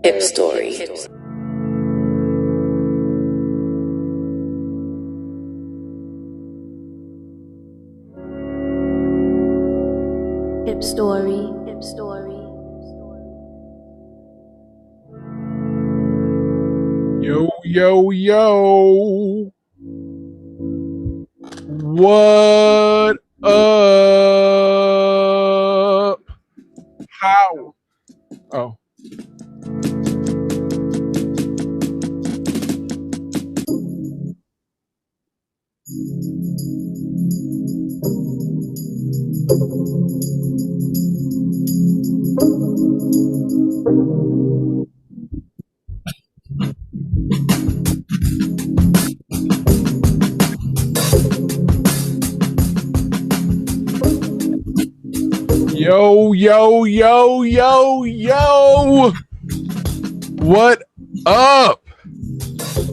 HipStory. HipStory. Yo, yo, yo. What up? How? Oh. Yo, yo, yo, yo, yo. What up?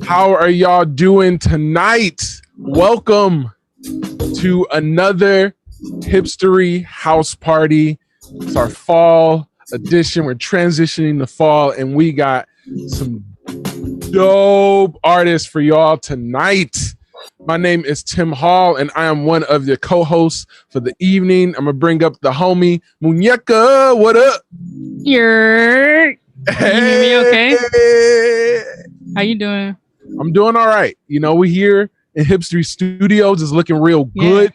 How are y'all doing tonight? Welcome to another HipStory house party. It's our fall edition. We're transitioning to fall, and we got some dope artists for y'all tonight. My name is Tim Hall, and I am one of the co-hosts for the evening. I'm gonna bring up the homie Muñeca. What up? Hey. Hey. You hear me okay? How you doing? I'm doing all right. You know, we here in HipStory Studios. It's looking real good.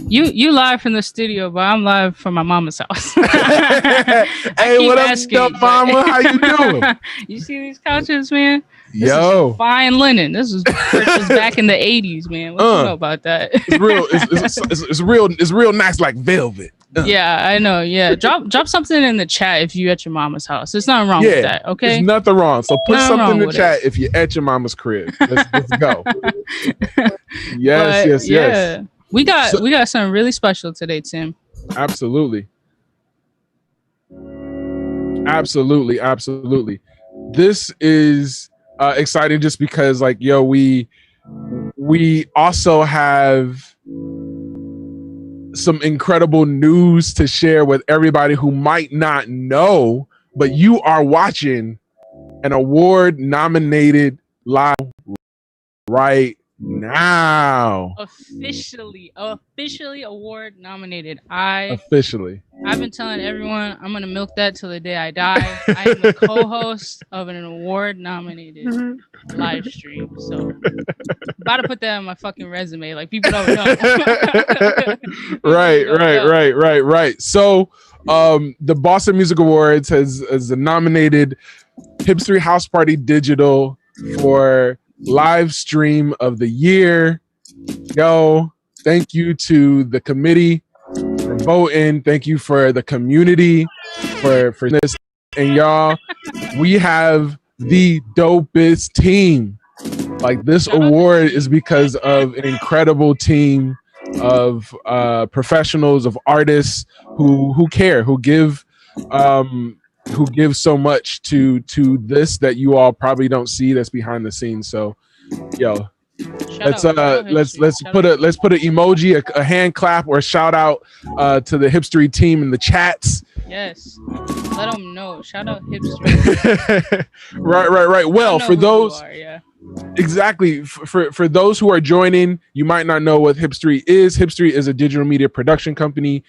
You live from the studio, but I'm live from my mama's house. Hey, what up, mama? How you doing? You see these couches, man? This Yo, is fine linen. This was purchased back in the 80s, man. What you know about that? it's real. It's real. It's real nice, like velvet. Yeah, I know. Yeah, drop something in the chat if you at your mama's house. There's nothing wrong with that. Okay, there's nothing wrong. So put Nothing something in wrong the chat if you're at your mama's crib. Let's go. Yes. Yeah, we got something really special today, Tim. Absolutely. This is exciting just because, like, yo, we also have some incredible news to share with everybody who might not know, but you are watching an award nominated live right now. Officially award nominated. Officially. I've been telling everyone I'm gonna milk that till the day I die. I am the co-host of an award nominated live stream. So about to put that on my fucking resume. Like, people don't know. Right. So the Boston Music Awards has nominated HipStory House Party Digital for live stream of the year. Yo, thank you to the committee for voting. Thank you for the community for this. And y'all, we have the dopest team. Like, this award is because of an incredible team of professionals, of artists who care, who give so much to this that you all probably don't see, that's behind the scenes. So, yo, let's put an emoji, a hand clap, or a shout out to the HipStory team in the chats. Yes, let them know. Shout out HipStory. Right. Well, for those, exactly, for those who are joining, you might not know what HipStory is. HipStory is a digital media production company.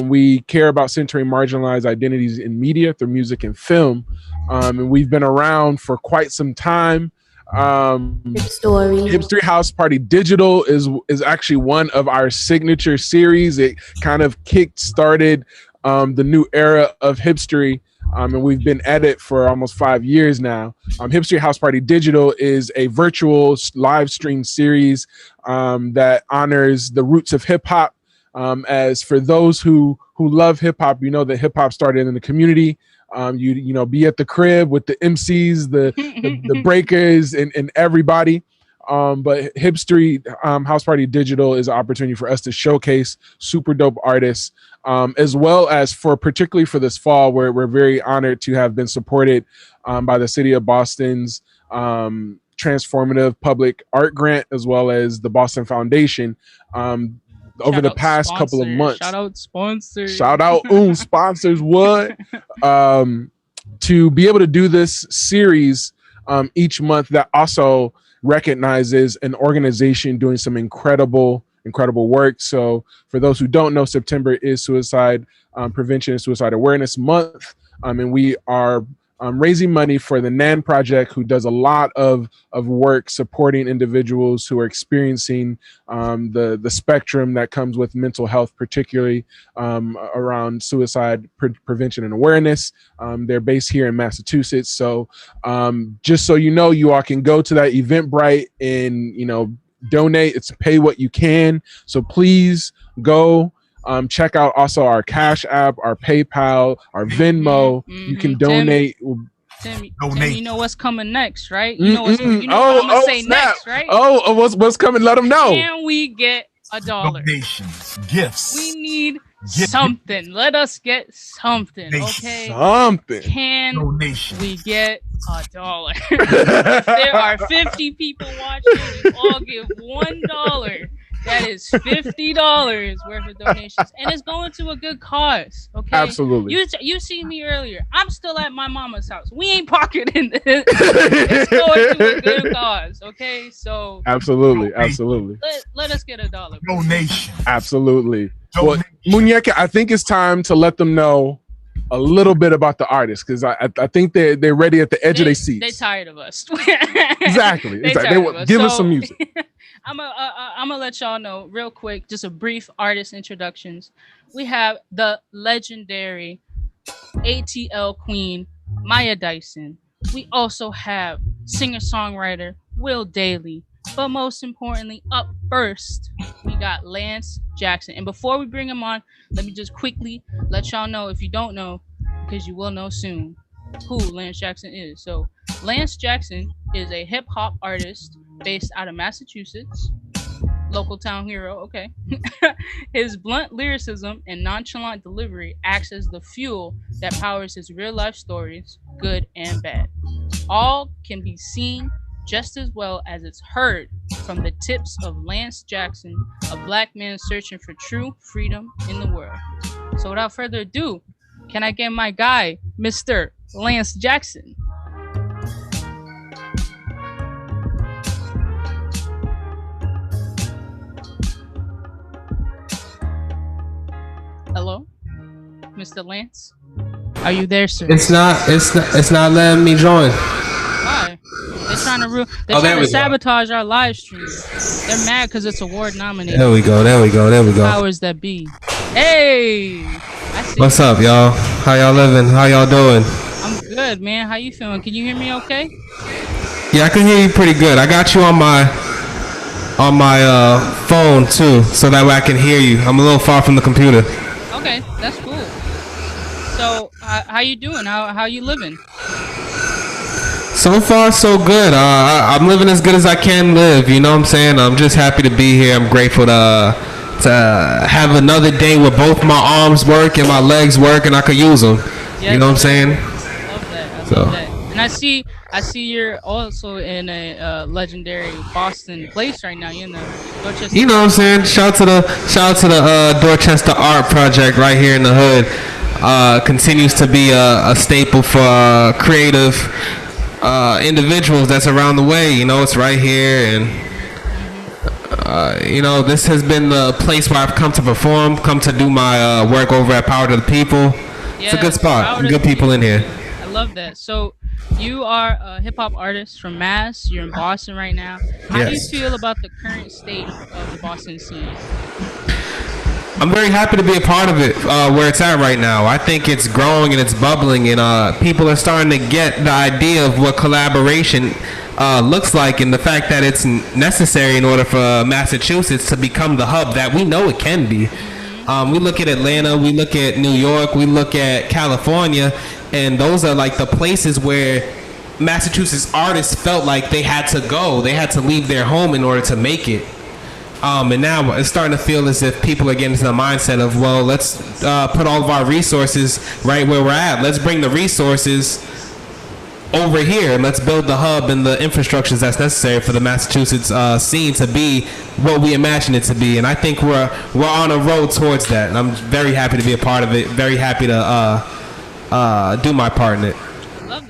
We care about centering marginalized identities in media through music and film, and we've been around for quite some time. HipStory House Party Digital is actually one of our signature series. It kind of kick-started the new era of HipStory. And we've been at it for almost 5 years now. HipStory House Party Digital is a virtual live stream series that honors the roots of hip hop. As for those who love hip hop, you know that hip hop started in the community. You know, be at the crib with the MCs, the breakers, and everybody. But HipStory House Party Digital is an opportunity for us to showcase super dope artists, as well as particularly for this fall, where we're very honored to have been supported by the City of Boston's Transformative Public Art Grant, as well as the Boston Foundation. Over the past couple of months. Shout out sponsors. Sponsors. What? to be able to do this series each month that also recognizes an organization doing some incredible work. So for those who don't know, September is Suicide Prevention and Suicide Awareness Month, and we are raising money for the Nan Project, who does a lot of work supporting individuals who are experiencing the spectrum that comes with mental health, particularly around suicide prevention and awareness. They're based here in Massachusetts. So just so you know, you all can go to that Eventbrite and, you know, donate. It's pay what you can. So please go. Check out also our Cashapp, our PayPal, our Venmo. You can donate. Tim, you know what's coming next, right? You know what I'm gonna say snap. next, right? What's coming? Let them know. Can we get $1? Donations, gifts. We need something. Let us get something, okay? Something. Can Donations. we get $1? If there are 50 people watching, you all give $1. That is $50 worth of donations, and it's going to a good cause. Okay, absolutely. You see me earlier. I'm still at my mama's house. We ain't pocketing this. It's going to a good cause. Okay, so absolutely. Let us get $1. Donation. Absolutely. Well, Muñeca, I think it's time to let them know a little bit about the artists, because I think they're ready at the edge of their seats. They tired of us. Exactly. Give us some music. I'm gonna let y'all know real quick, just a brief artist introductions. We have the legendary ATL queen Mayah Dyson. We also have singer-songwriter Will Dailey. But most importantly, up first, we got Lance Jackson. And before we bring him on, let me just quickly let y'all know, if you don't know, because you will know soon, who Lance Jackson is. So Lance Jackson is a hip-hop artist based out of Massachusetts. Local town hero, okay. His blunt lyricism and nonchalant delivery acts as the fuel that powers his real-life stories, good and bad. All can be seen just as well as it's heard from the tips of Lance Jackson, a black man searching for true freedom in the world. So without further ado, can I get my guy, Mr. Lance Jackson? Hello, Mr. Lance? Are you there, sir? It's not letting me join. Why? They're trying to sabotage our live stream. They're mad because it's award nominated. There we go. Powers that be. Hey! I see. What's up, y'all? How y'all living? How y'all doing? I'm good, man. How you feeling? Can you hear me okay? Yeah, I can hear you pretty good. I got you on my phone too, so that way I can hear you. I'm a little far from the computer. Okay, that's cool. So, how you doing? How you living? So far, so good. I'm living as good as I can live. You know what I'm saying? I'm just happy to be here. I'm grateful to have another day where both my arms work and my legs work, and I could use them. Yes, you know what I'm saying? I love that. I love that. And I see you're also in a legendary Boston place right now. You're in the Dorchester. You know what I'm saying? Shout out to the Dorchester Art Project right here in the hood. Continues to be a staple for creative individuals that's around the way. You know, it's right here, and you know, this has been the place where I've come to perform, come to do my work over at Power to the People. It's a good spot. Good people in here. I love that. So you are a hip-hop artist from Mass. You're in Boston right now. How do you feel about the current state of the Boston scene? I'm very happy to be a part of it, where it's at right now. I think it's growing and it's bubbling, and people are starting to get the idea of what collaboration looks like, and the fact that it's necessary in order for Massachusetts to become the hub that we know it can be. We look at Atlanta, we look at New York, we look at California, and those are like the places where Massachusetts artists felt like they had to go. They had to leave their home in order to make it. And now it's starting to feel as if people are getting into the mindset of, well, let's put all of our resources right where we're at. Let's bring the resources over here and let's build the hub and the infrastructures that's necessary for the Massachusetts scene to be what we imagine it to be. And I think we're on a road towards that. And I'm very happy to be a part of it. Very happy to do my part in it.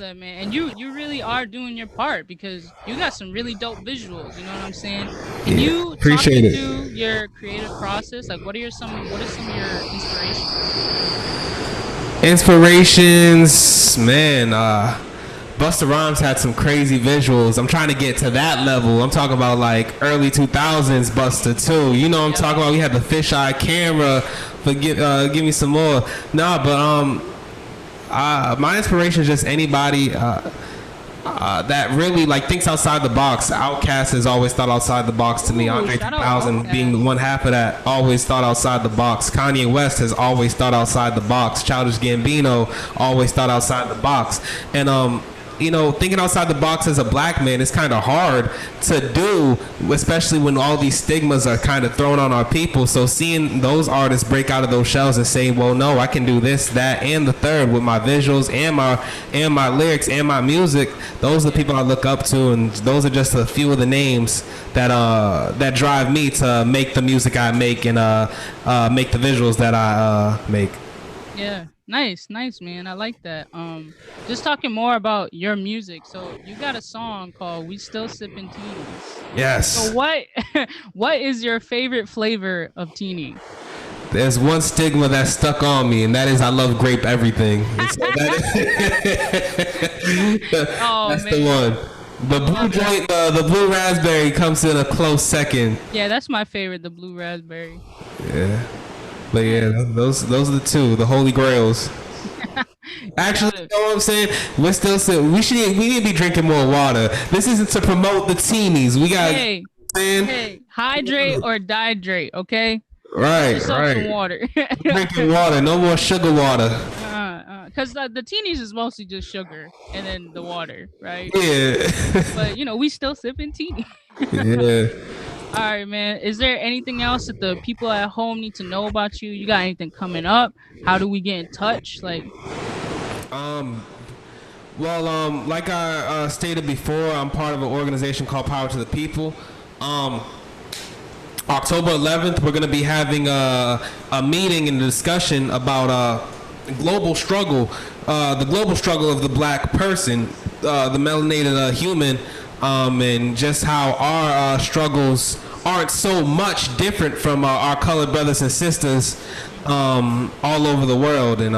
said, man. And you really are doing your part because you got some really dope visuals. You know what I'm saying? Can you appreciate talk it. into your creative process? Like, what are some of your inspirations? Inspirations, man. Busta Rhymes had some crazy visuals. I'm trying to get to that level. I'm talking about like early 2000s Busta too. You know what I'm talking about? We had the fisheye camera. But give me some more. Nah, but my inspiration is just anybody that really like thinks outside the box. Outkast has always thought outside the box to me. Andre 3000 being one half of that, always thought outside the box. Kanye West has always thought outside the box. Childish Gambino always thought outside the box. And you know, thinking outside the box as a black man is kind of hard to do, especially when all these stigmas are kind of thrown on our people. So seeing those artists break out of those shells and say, well, no, I can do this, that, and the third with my visuals and my lyrics and my music, those are the people I look up to, and those are just a few of the names that drive me to make the music I make and make the visuals that I make. Yeah. Nice, man. I like that. Just talking more about your music. So you got a song called "We Still Sippin' Teenies." Yes. So what is your favorite flavor of teenie? There's one stigma that's stuck on me, and that is I love grape everything. And so that's the one. The blue joint, the blue raspberry comes in a close second. Yeah, that's my favorite, the blue raspberry. Yeah. But yeah, those are the two, the holy grails. Actually, you know what I'm saying? We need to be drinking more water. This isn't to promote the teenies. We got hey, hydrate or dihydrate, okay? Right. Some water. Drinking water, no more sugar water. Because the teenies is mostly just sugar and then the water, right? Yeah. But you know, we still sipping teenie. Yeah. All right, man. Is there anything else that the people at home need to know about you? You got anything coming up? How do we get in touch? Like, like I stated before, I'm part of an organization called Power to the People. October 11th, we're going to be having a meeting and a discussion about global struggle, the global struggle of the black person, the melanated human, and just how our struggles aren't so much different from our colored brothers and sisters all over the world. And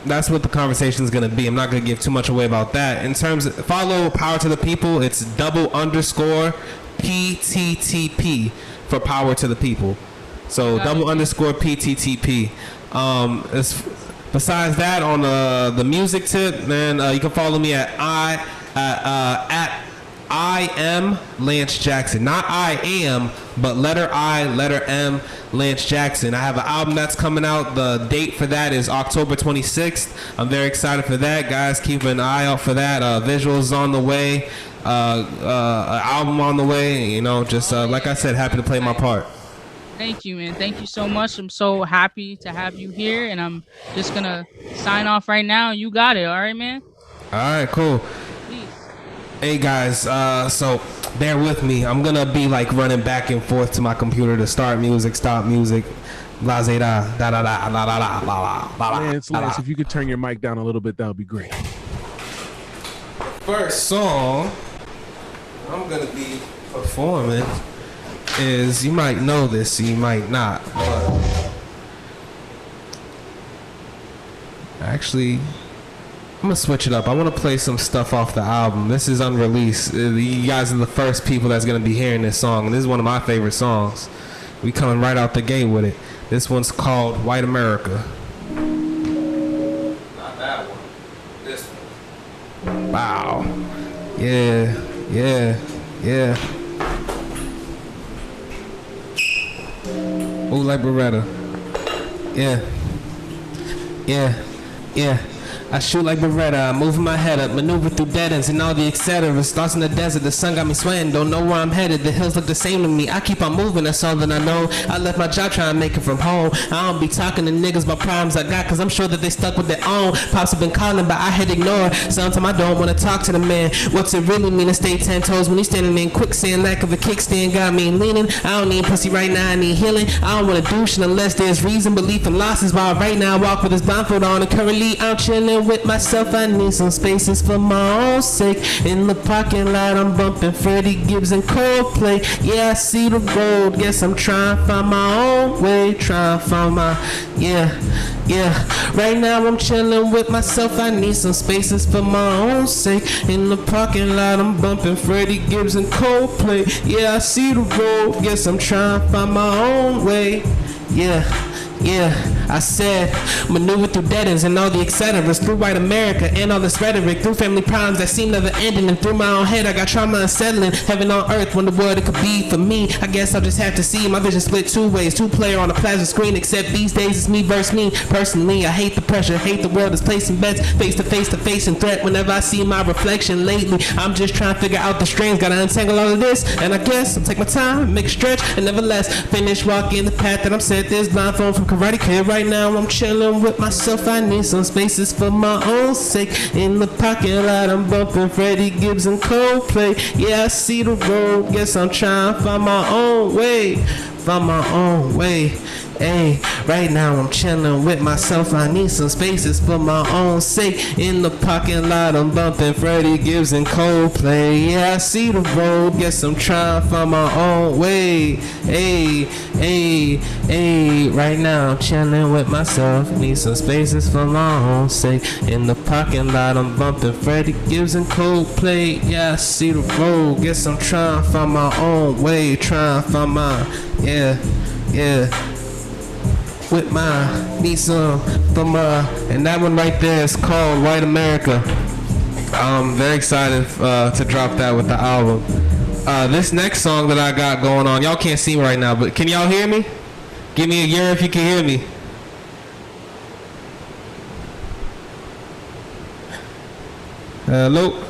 that's what the conversation is going to be. I'm not going to give too much away about that. In terms of follow Power to the People, it's _PTTP for Power to the People. So _PTTP. Besides that, on the music tip, man, you can follow me at I am Lance Jackson. Not I am, but letter I, letter M, Lance Jackson. I have an album that's coming out. The date for that is October 26th. I'm very excited for that. Guys, keep an eye out for that. Visuals on the way. Album on the way. You know, just like I said, happy to play my part. Thank you, man. Thank you so much. I'm so happy to have you here, and I'm just going to sign off right now. You got it. All right, man? All right, cool. Hey guys, so bear with me. I'm gonna be like running back and forth to my computer to start music, stop music, Lance, if you could turn your mic down a little bit, that would be great. First song I'm gonna be performing is, you might know this, you might not, but actually I'm gonna switch it up. I want to play some stuff off the album. This is unreleased. You guys are the first people that's gonna be hearing this song. This is one of my favorite songs. We coming right out the gate with it. This one's called White America. Not that one. This one. Wow. Yeah. Ooh, like Beretta. Yeah. I shoot like Beretta, I'm moving my head up, maneuver through dead ends and all the etc. Stars in the desert, the sun got me sweating, don't know where I'm headed, the hills look the same to me, I keep on moving, that's all that I know. I left my job trying to make it from home. I don't be talking to niggas about problems I got, cause I'm sure that they stuck with their own. Pops have been calling, but I had ignored. Sometimes I don't wanna talk to the man. What's it really mean to stay 10 toes when you standing in quicksand? Lack of a kickstand got me leaning. I don't need pussy right now, I need healing. I don't wanna douche unless there's reason. Belief in losses, while right now I walk with this blindfold on, and currently I'm chilling chilling with myself. I need some spaces for my own sake. In the parking lot, I'm bumping Freddie Gibbs and Coldplay. Yeah, I see the road. Guess I'm trying to find my own way. Trying to find my, yeah. Right now, I'm chilling with myself. I need some spaces for my own sake. In the parking lot, I'm bumping Freddie Gibbs and Coldplay. Yeah, I see the road. Guess I'm trying to find my own way. Yeah, I said, maneuver through dead ends and all the etceteras, through white America and all this rhetoric, through family problems that seem never ending, and through my own head I got trauma unsettling. Heaven on earth, wonder what it could be for me. I guess I'll just have to see my vision split two ways, two player on a plasma screen, except these days it's me versus me. Personally, I hate the pressure, hate the world is placing bets, face to face and threat whenever I see my reflection lately. I'm just trying to figure out the strings, gotta untangle all of this, and I guess I'll take my time, make a stretch, and nevertheless finish walking the path that I'm set. This blindfold from Karate Kid. Right now I'm chilling with myself. I need some spaces for my own sake. In the parking lot I'm bumping Freddie Gibbs and Coldplay. Yeah, I see the road. Guess I'm trying to find my own way. Find my own way. Hey, right now I'm chilling with myself. I need some spaces for my own sake. In the parking lot I'm bumping Freddie Gibbs and Coldplay. Yeah, I see the road. Guess I'm trying to find my own way. Hey. Right now I'm chilling with myself. Need some spaces for my own sake. In the parking lot I'm bumping Freddie Gibbs and Coldplay. Yeah, I see the road. Guess I'm trying to find my own way. Trying to find my, yeah. With my, need some for my, and that one right there is called White America. I'm very excited to drop that with the album. This next song that I got going on, y'all can't see me right now, but can y'all hear me? Give me a year if you can hear me. Hello?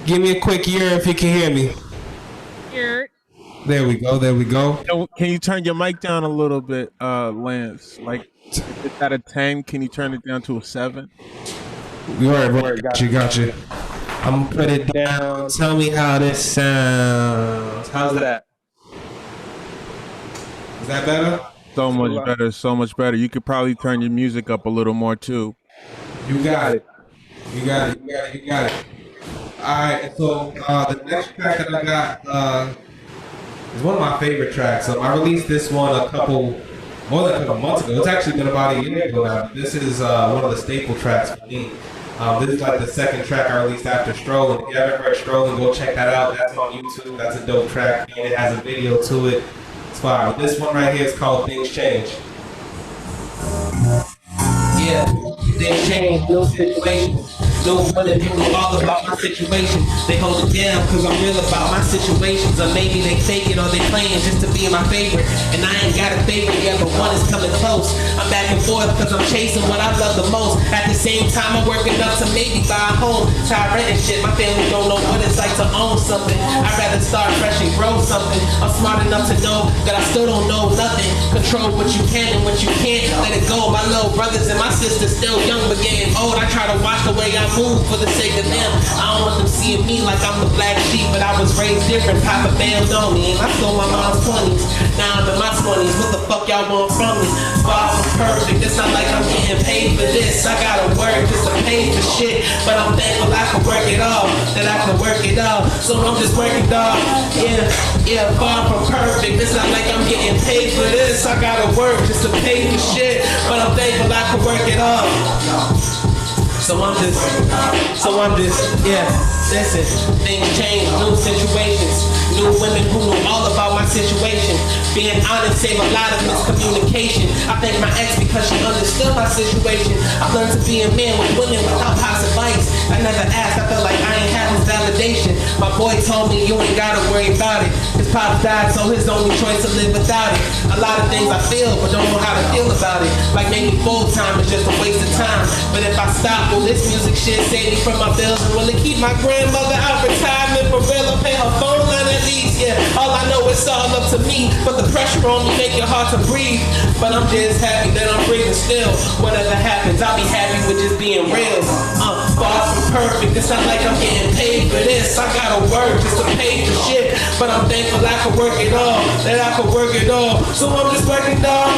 Give me a quick year if you can hear me. Here. There we go. Can you turn your mic down a little bit, Lance? Like, if it's out of 10, can you turn it down to a 7? Right. Got you. I'm gonna put it down. Tell me how this sounds. How's that? Is that better? So much better. You could probably turn your music up a little more too. You got it. Alright, so the next track that I got is one of my favorite tracks. I released this one more than a couple months ago. It's actually been about a year ago now. This is one of the staple tracks for me. This is like the second track I released after Strolling. If you haven't heard Strolling, go check that out. That's on YouTube. That's a dope track, and it has a video to it. It's fire. But this one right here is called Things Change. Yeah, things change, no situation. No one that knew all about my situation. They hold it down cause I'm real about my situations. Or maybe they fake it or they playing just to be my favorite. And I ain't got a favorite yet, but one is coming close. I'm back and forth cause I'm chasing what I love the most. At the same time I'm working up to maybe buy a home. Tired renting shit, my family don't know what it's like to own something. I'd rather start fresh and grow something. I'm smart enough to know that I still don't know nothing. Control what you can and what you can't. Let it go. My little brothers and my sisters still young but getting old. I try to watch the way I move for the sake of them. I don't want them seeing me like I'm the black sheep, but I was raised different. Papa bailed on me and I stole my mom's 20s. Now I'm in my 20s. What the fuck y'all want from me? Far from perfect. It's not like I'm getting paid for this. I gotta work just to pay for shit, but I'm thankful I can work it all. That I can work it all. So I'm just working, dog. Yeah, far from perfect. It's not like I'm getting paid for this. I gotta work just to pay for shit, but I'm thankful I can work it all. So I'm just, yeah, listen, things change, new situations, new women who know all about my situation. Being honest saved a lot of miscommunication. I thank my ex because she understood my situation. I learned to be a man with women without house advice. I never asked, I felt like I ain't having validation. My boy told me you ain't gotta worry about it. His pop died, so his only choice to live without it. A lot of things I feel, but don't know how to feel about it. Like maybe full time is just a waste of time. But if I stop, will this music shit save me from my bills? And will it keep my grandmother out retirement for real? Or pay her phone line at least? Yeah, all I know is all up to me. But the pressure on me make it hard to breathe. But I'm just happy that I'm breathing still. Whatever happens, I'll be happy with just being real. Far from perfect. It's not like I'm getting paid for this. I gotta work just to pay for shit. But I'm thankful I could work it all, that I could work it all. So I'm just working dog.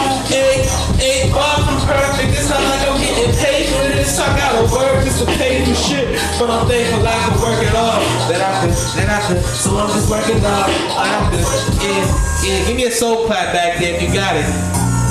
Ain't far from perfect. It's not like I'm getting paid for this. I gotta work just to pay for shit. But I'm thankful I could work it all, that I could. So I'm just working dog. I could. Yeah. Give me a soul clap back there if you got it.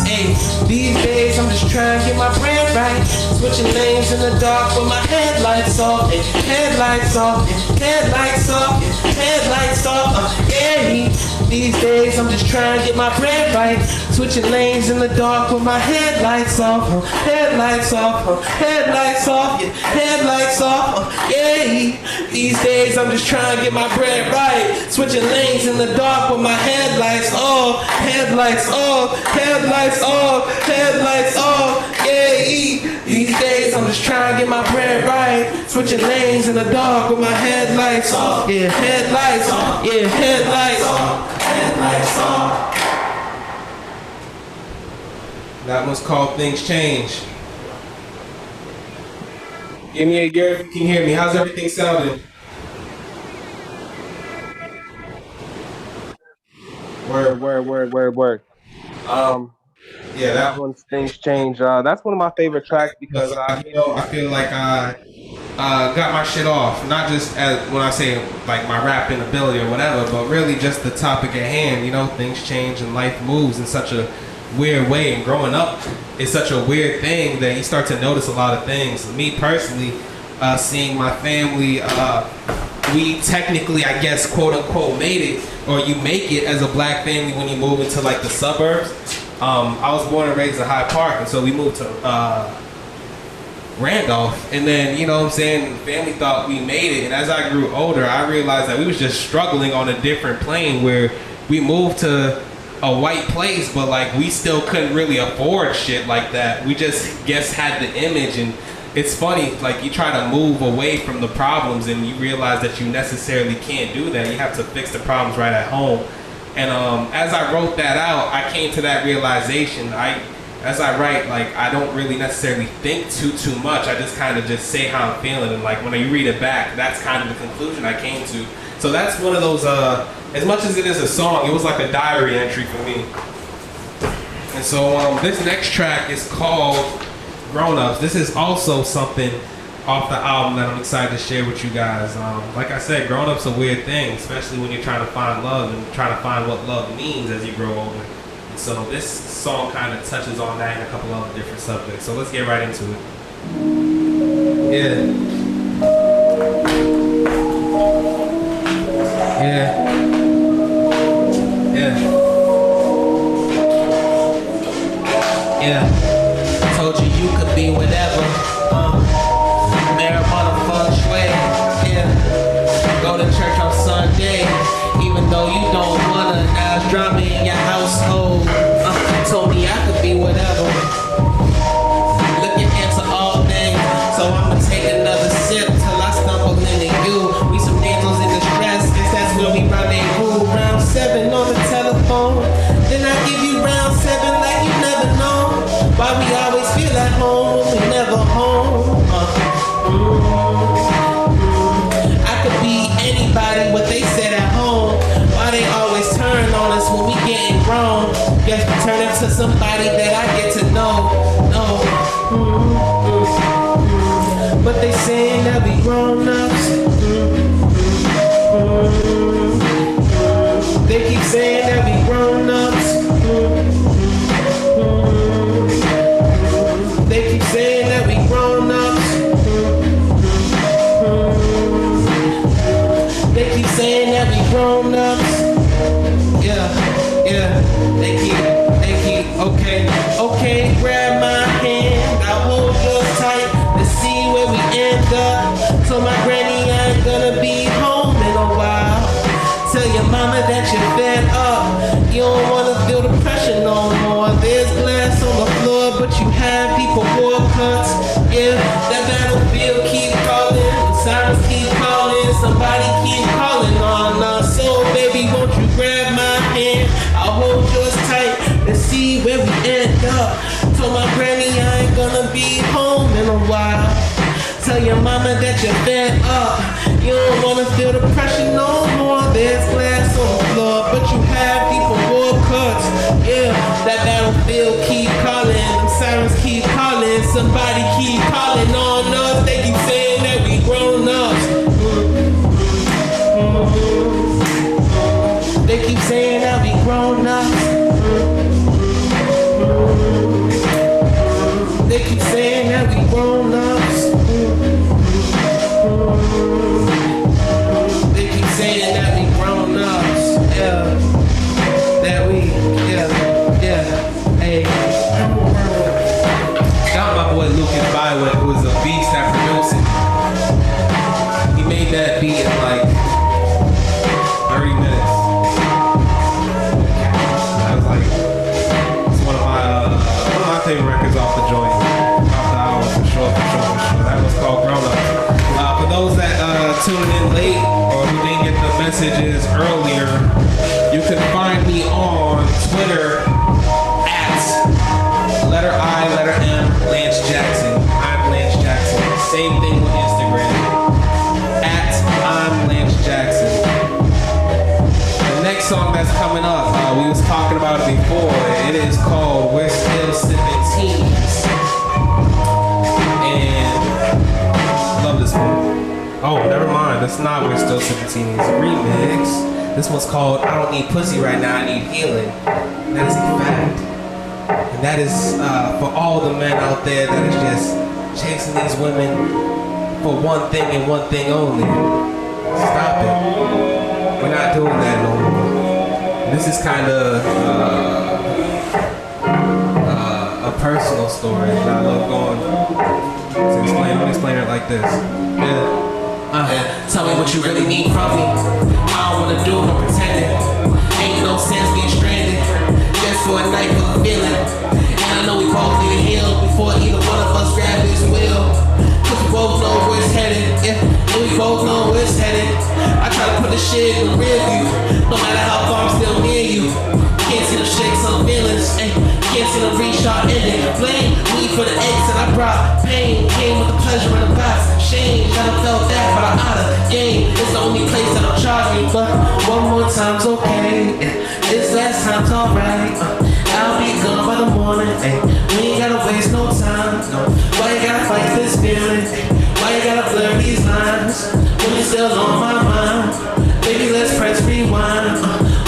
Hey, these days I'm just trying to get my brand right. Switching lanes in the dark with my headlights off. Headlights off. Headlights off. Headlights off. Yeah. These days I'm just trying to get my brand right. Switching lanes in the dark with my headlights off. Headlights off. Headlights off. Headlights off. Yeah. These days I'm just trying to get my brand right. Switching lanes in the dark with my headlights off. Headlights off. Headlights off, headlights off, yeah. These days I'm just trying to get my brand right. Switching lanes in the dark with my headlights off, yeah, headlights off, yeah, headlights off, headlights off. That one's called Things Change. Give me a ear if you can hear me. How's everything sounding? Word. Yeah, that one's Things Change. That's one of my favorite tracks because I feel like I got my shit off. Not just as when I say like my rapping ability or whatever, but really just the topic at hand. You know, things change and life moves in such a weird way. And growing up is such a weird thing that you start to notice a lot of things. Me personally, seeing my family, we technically, I guess, quote unquote, made it, or you make it as a black family when you move into like the suburbs. I was born and raised in Hyde Park, and so we moved to Randolph, and then, you know what I'm saying, the family thought we made it, and as I grew older, I realized that we was just struggling on a different plane where we moved to a white place, but like we still couldn't really afford shit like that. We just had the image, and it's funny, like you try to move away from the problems and you realize that you necessarily can't do that. You have to fix the problems right at home. And as I wrote that out, I came to that realization. As I write, like I don't really necessarily think too much. I just kind of just say how I'm feeling, and like when you read it back, that's kind of the conclusion I came to. So that's one of those. As much as it is a song, it was like a diary entry for me. And so this next track is called Grown Ups. This is also something off the album that I'm excited to share with you guys. Like I said, grown up's a weird thing, especially when you're trying to find love and trying to find what love means as you grow older. And so this song kind of touches on that and a couple other different subjects. So let's get right into it. Yeah. Told you could be whatever. Marijuana feng shui, yeah. Go to church on Sunday, even though you don't wanna. Now it's drama in your household. Told me I could be whatever. Looking into all things, so I'ma take another sip till I stumble into you. We some angels in distress, guess that's where we rendezvous. Round 7 on the telephone, then I give you round 7 like you never know. Why we always feel at home when we never home. I could be anybody, what they said at home. Why they always turn on us when we getting grown? Guess we turn into somebody that I get to know. But they saying that we grown ups. They keep saying that we grown ups. They keep saying that we grown ups. They keep saying that we grown ups. Yeah. They keep. Okay. Grab my hand. I'll hold yours tight. Let's see where we end up. Told my granny I ain't gonna be home in a while. Tell your mama that you're fed up. You don't wanna feel the pressure no more. There's glass on the floor, but you have people war cuts. Yeah, that battlefield keep calling. The sirens keep calling. Somebody keep calling on us. So baby, won't you grab my hand? I'll hold yours tight. Let's see where we end up. Told my granny I ain't gonna be home in a while. Tell your mama that you're fed You don't wanna feel the pressure no more. There's glass on the floor, but you have deeper war cuts. Yeah, that battlefield keep calling, them sirens keep calling, somebody keep calling on us. They keep saying that we grown ups. They keep saying that we grown ups. They keep saying that we grown ups. They keep saying that we grown ups. Yeah. That we, yeah, hey. Got my boy Lucas Bywood, who is a beast that produced it. He made that beat in like 30 minutes. I was like, it's one of my favorite records off the joint. Off the album, for sure. That was called Grown Up. For those that tuned in late or who didn't get the messages earlier, you can find me on Twitter at letter I, letter M, Lance Jackson. I'm Lance Jackson. Same thing with Instagram. At I'm Lance Jackson. The next song that's coming up, we was talking about it before. It is called We're Still Sipping Teas. And love this one. Oh, never mind. That's not We're Still Sipping Teas. Remix. This one's called I Don't Need Pussy Right Now, I Need Healing. That is a fact. And that is for all the men out there that is just chasing these women for one thing and one thing only. Stop it. We're not doing that no more. This is kind of a personal story that I love going to explain. I'll explain it like this. Yeah. Tell me what you really need from me. I don't wanna do no pretending. Ain't no sense being stranded just for a night full of feeling. And I know we both need to heal before either one of us grab this wheel. Cause we both know where it's headed. Yeah, and we both know where it's headed. I try to put the shit in the rear view. No matter how far I'm still near you. Can't see the shakes on feelings. Can't see the reshot ending. Blame me for the eggs that I brought. Pain came with the pleasure in the box. Shame, never felt that, but I oughta game. It's the only place that I'm charging. But one more time's okay. This last time's alright. I'll be gone by the morning. We ain't gotta waste no time. Why you gotta fight this feeling? Why you gotta blur these lines? When you're still on my mind. Baby, let's press rewind.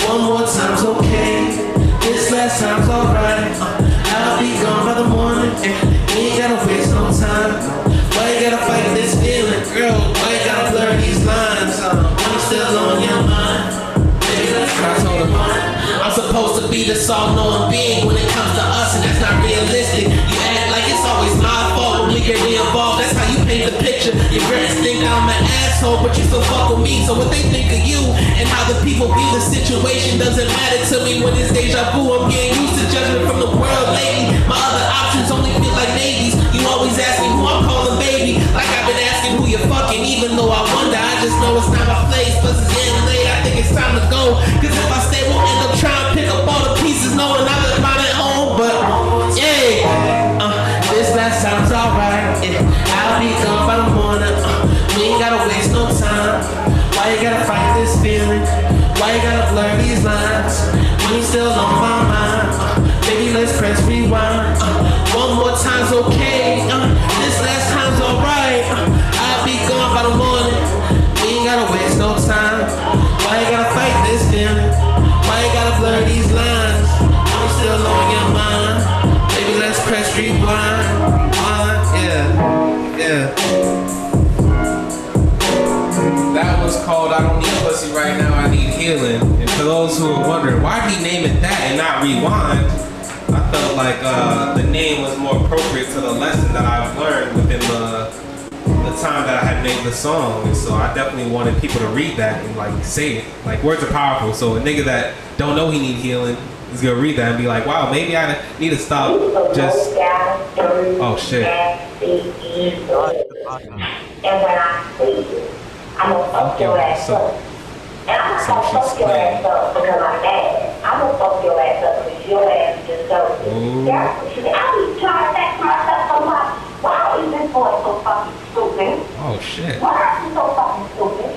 One more time's okay. This last time's alright. I'll be gone by the morning. We ain't gotta waste no time. Why you gotta fight this feeling, girl? Why you gotta blur these lines? I'm still on your mind. Baby, let's cross over. I'm supposed to be the all-knowing being when it comes to us, and that's not realistic. You act like it's always my fault when we get re-involved. That's how you paint the picture. Your friends think that I'm an asshole, but you still fuck with me. So what they think of you and how the people view the situation doesn't matter to me. When it's deja vu, I'm getting used to judgment from the world lately. My other options only feel like maybes. You always ask me who I'm calling baby, like I've been asking who you're fucking. Even though I wonder, I just know it's not my place. Plus it's getting late, I think it's time to go. Cause if I stay, we'll end up trying to pick up all the pieces, knowing I left mine at home. But yeah, this last time's alright. I'll be gone by the morning. We ain't gotta waste no time. Why you gotta fight this feeling? Why you gotta blur these lines? When you still on my mind. Baby, let's press rewind. One more time's okay. This last time's alright. I'll be gone by the morning. We ain't gotta waste no time. Why you gotta fight this feeling? Why you gotta blur these lines? I'm still on your mind. Baby, let's press rewind. Yeah. That was called I Don't Need Pussy Right Now, I Need Healing. And for those who are wondering, why did he name it that and not Rewind? I felt like the name was more appropriate to the lesson that I've learned within the time that I had made the song. And so I definitely wanted people to read that and like say it. Like words are powerful. So a nigga that don't know he need healing is gonna read that and be like, wow, maybe I need to stop just oh shit. And when I see you, I'm gonna fuck your ass up. And I'm not gonna fuck your ass up because I'm mad. I'm gonna fuck your ass up because your ass is just dirty. That's what you mean. I be trying to ask myself sometimes, why is this boy so fucking stupid? Oh shit. Why are you so fucking stupid?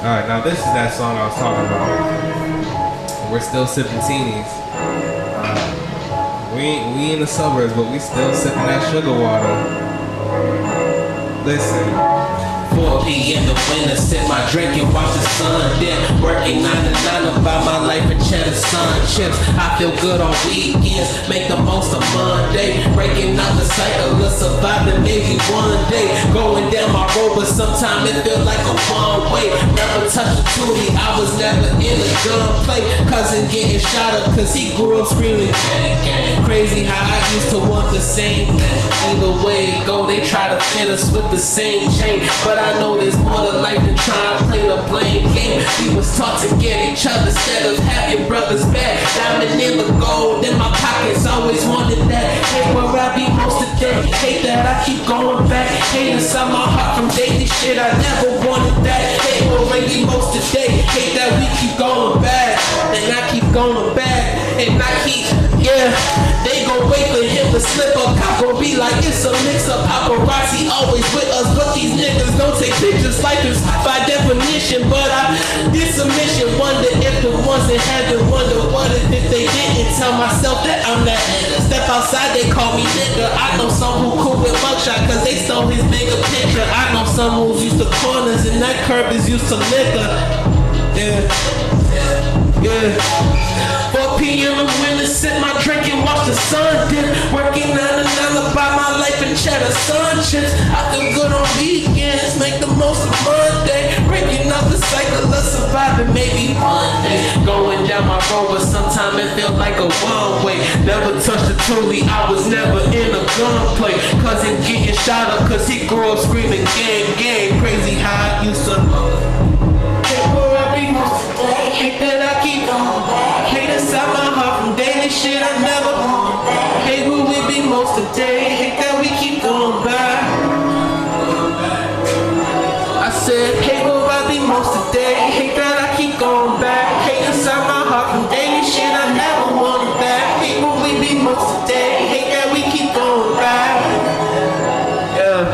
right, now this is that song I was talking about. We're still sipping teenies. We in the suburbs, but we still sipping that sugar water. Listen. 4 p.m. the winter, sip my drink and watch the sun dip. Working 9 to 9 about my life and cheddar sun chips. I feel good on weekends, make the most of Monday. Breaking out the cycle of surviving maybe one day. Going down my road, but sometimes it feel like a one way. Never touched a tootie, I was never in a gunplay. Cousin getting shot up cause he grew up screaming gang, gang. Crazy how I used to want the same thing. Either way it go, they try to fit us with the same chain. But I know there's more to life than trying to play the blame game. We was taught to get each other instead of having brothers back. Diamond in the gold in my pockets, always wanted that. Hate where I be most of the day. Hate that I keep going back. Hate inside my heart from daily shit, I never wanted that. Hate where I be most of the day. Hate that we keep going back. And I keep going back. And I keep, yeah. They gon' wait for him to slip up. Cop gon' be like, it's a mix up. Paparazzi always with us, but these niggas don't take pictures like this by definition. But I did some mission. Wonder if the ones in heaven wonder what if they didn't. Tell myself that I'm that nigga. Step outside, they call me nigga. I know some who cool with mugshot cause they stole his bigger picture. I know some who's used to corners and that curb is used to liquor. Yeah. 4 p.m. in winter, sip my drink and watch the sun dip. Working 9 to 9 about my life and cheddar sun chips. I feel good on weekends, make the most of Monday. Breaking up the cycle of surviving maybe one day. Going down my road, but sometimes it felt like a one way. Never touched a toolie, I was never in a gunplay. Cousin getting shot up cause he grew up screaming gang, gang. Crazy how I used to hate that I keep going back. Hate inside my heart from daily shit I never want. Hate who we be most of the day. Hate that we keep going back. I said hate who I be most of the day. Hate that I keep going back. Hate inside my heart from daily shit I never wanted back. Hate who we be most of the day. Hate that we keep going back. Yeah.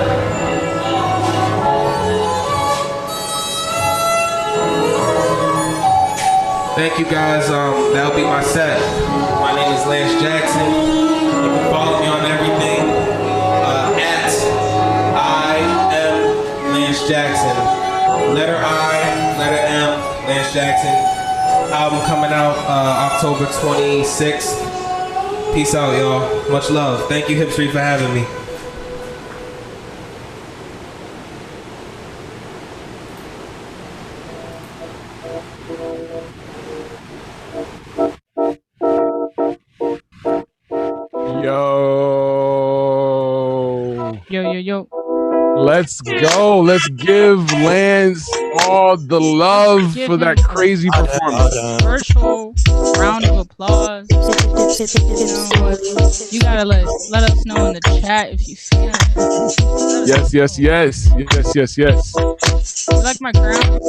Thank you guys, that'll be my set. My name is Lance Jackson. You can follow me on everything, at I am Lance Jackson. Letter I, letter M, Lance Jackson. Album coming out October 26th. Peace out, y'all. Much love. Thank you, HipStory, for having me. Yo. Let's go. Let's give Lance all the love for that crazy performance. Virtual round of applause. You gotta let us know in the chat if you feel it. Yes. You like my crown?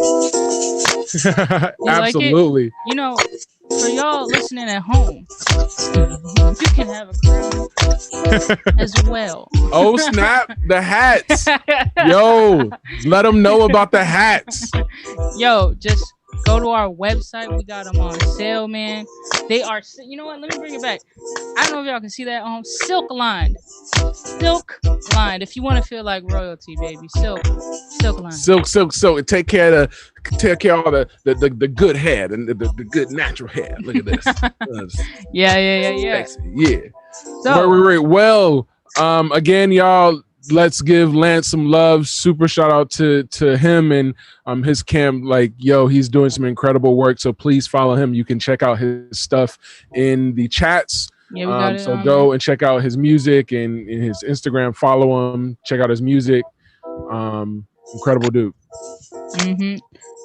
Absolutely. Like it? You know, for y'all listening at home, you can have a crown as well. Oh snap, the hats. Yo, let them know about the hats. Yo, just go to our website. We got them on sale, man. They are, you know what? Let me bring it back. I don't know if y'all can see that at home. Silk lined. If you want to feel like royalty, baby. Silk lined. Silk. Take care of all the good hair and the good natural hair. Look at this. Yeah. Sexy. Yeah. So, right. Well, again, y'all, let's give Lance some love. Super shout out to him and his camp. Like, yo, he's doing some incredible work. So please follow him. You can check out his stuff in the chats. Yeah, we got it. So go and check out his music and his Instagram. Follow him. Check out his music. Incredible dude. Mm-hmm.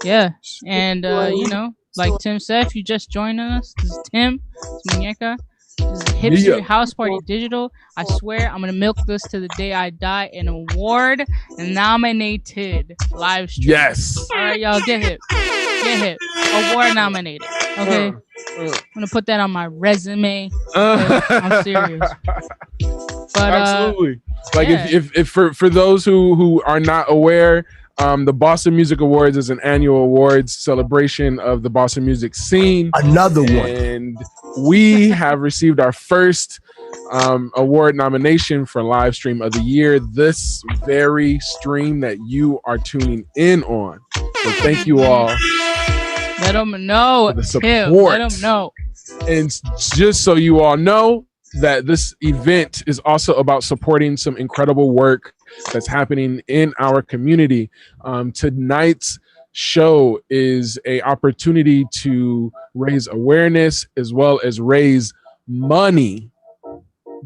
Yeah, and you know, like Tim said, if you just joined us, this is Tim. It's Muñeca. This is HipStory House Party Digital. I swear I'm gonna milk this to the day I die. An award nominated live stream. Yes. All right, y'all, get hip. Award nominated. Okay. I'm gonna put that on my resume. I'm serious. But absolutely. Like if for those who are not aware, The Boston Music Awards is an annual awards celebration of the Boston music scene. Another one. And we have received our first award nomination for live stream of the year, this very stream that you are tuning in on. So thank you all. Let them know. For the support. Tim, let them know. And just so you all know that this event is also about supporting some incredible work that's happening in our community. Tonight's show is a opportunity to raise awareness as well as raise money.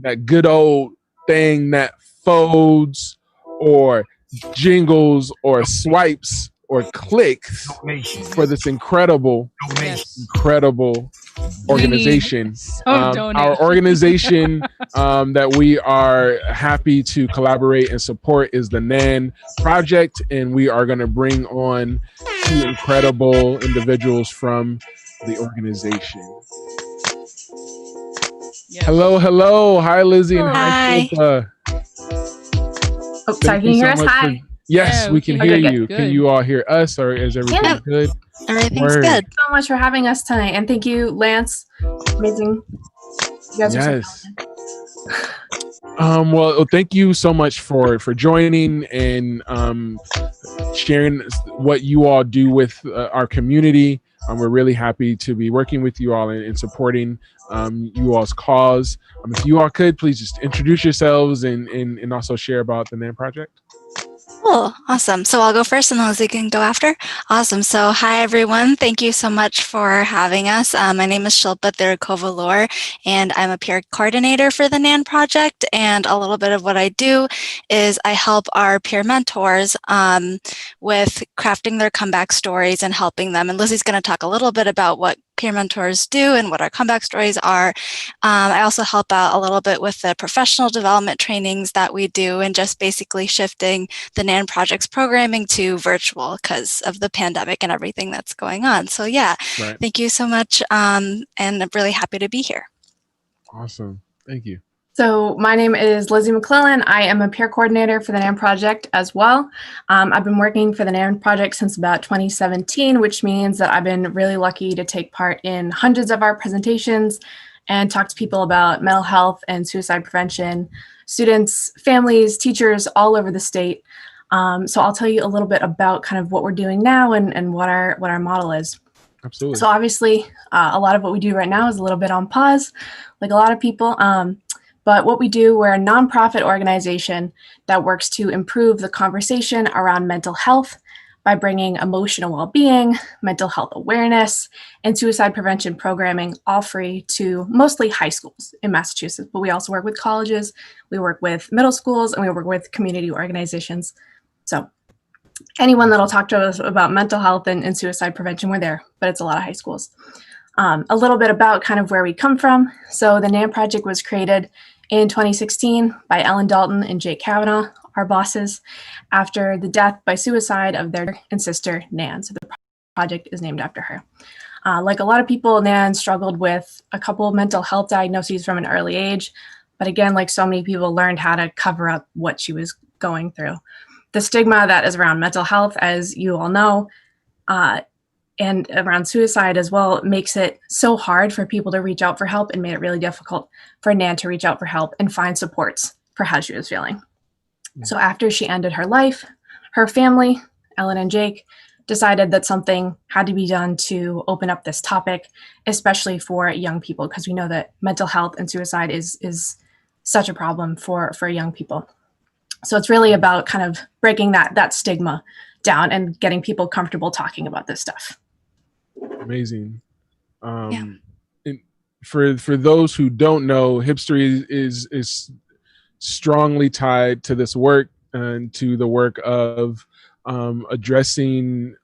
That good old thing that folds or jingles or swipes or clicks Donations. for this incredible organization. Our organization that we are happy to collaborate and support is the Nan Project, and we are going to bring on 2 incredible individuals from the organization. Yes. Hello. Hi, Lizzie, and Hi. Shilpa. Oh, sorry, can you hear us? Hi. Yes, Yeah, we can hear hear you. you. Good. Can you all hear us, or is everything Yeah. good? Everything's Word. good. Thank you so much for having us tonight. And thank you, Lance. Amazing. You guys are so talented. Well, thank you so much for joining and sharing what you all do with our community. We're really happy to be working with you all and supporting you all's cause. If you all could please just introduce yourselves and also share about the Nan Project. Cool. Awesome. So I'll go first and then Lizzie can go after. Awesome. So hi, everyone. Thank you so much for having us. My name is Shilpa Thirakovalor, and I'm a peer coordinator for the Nan Project. And a little bit of what I do is I help our peer mentors with crafting their comeback stories and helping them. And Lizzie's going to talk a little bit about what peer mentors do and what our comeback stories are. I also help out a little bit with the professional development trainings that we do and just basically shifting the Nan Project's programming to virtual because of the pandemic and everything that's going on. So yeah, Right. Thank you so much. And I'm really happy to be here. Awesome. Thank you. So my name is Lizzie McClellan. I am a peer coordinator for the Nan Project as well. I've been working for the Nan Project since about 2017, which means that I've been really lucky to take part in hundreds of our presentations and talk to people about mental health and suicide prevention, students, families, teachers all over the state. So I'll tell you a little bit about kind of what we're doing now and what our model is. Absolutely. So obviously, a lot of what we do right now is a little bit on pause, like a lot of people. But what we do, we're a nonprofit organization that works to improve the conversation around mental health by bringing emotional well-being, mental health awareness, and suicide prevention programming, all free to mostly high schools in Massachusetts. But we also work with colleges, we work with middle schools, and we work with community organizations. So anyone that'll talk to us about mental health and suicide prevention, we're there, but it's a lot of high schools. A little bit about kind of where we come from. So the Nan Project was created in 2016 by Ellen Dalton and Jake Kavanaugh, our bosses, after the death by suicide of their and sister, Nan. So the project is named after her. Like a lot of people, Nan struggled with a couple of mental health diagnoses from an early age. But again, like so many people, learned how to cover up what she was going through. The stigma that is around mental health, as you all know, and around suicide as well, makes it so hard for people to reach out for help and made it really difficult for Nan to reach out for help and find supports for how she was feeling. So after she ended her life, her family, Ellen and Jake, decided that something had to be done to open up this topic, especially for young people, because we know that mental health and suicide is such a problem for young people. So it's really about kind of breaking that stigma down and getting people comfortable talking about this stuff. Amazing. And for those who don't know, HipStory is strongly tied to this work and to the work of addressing,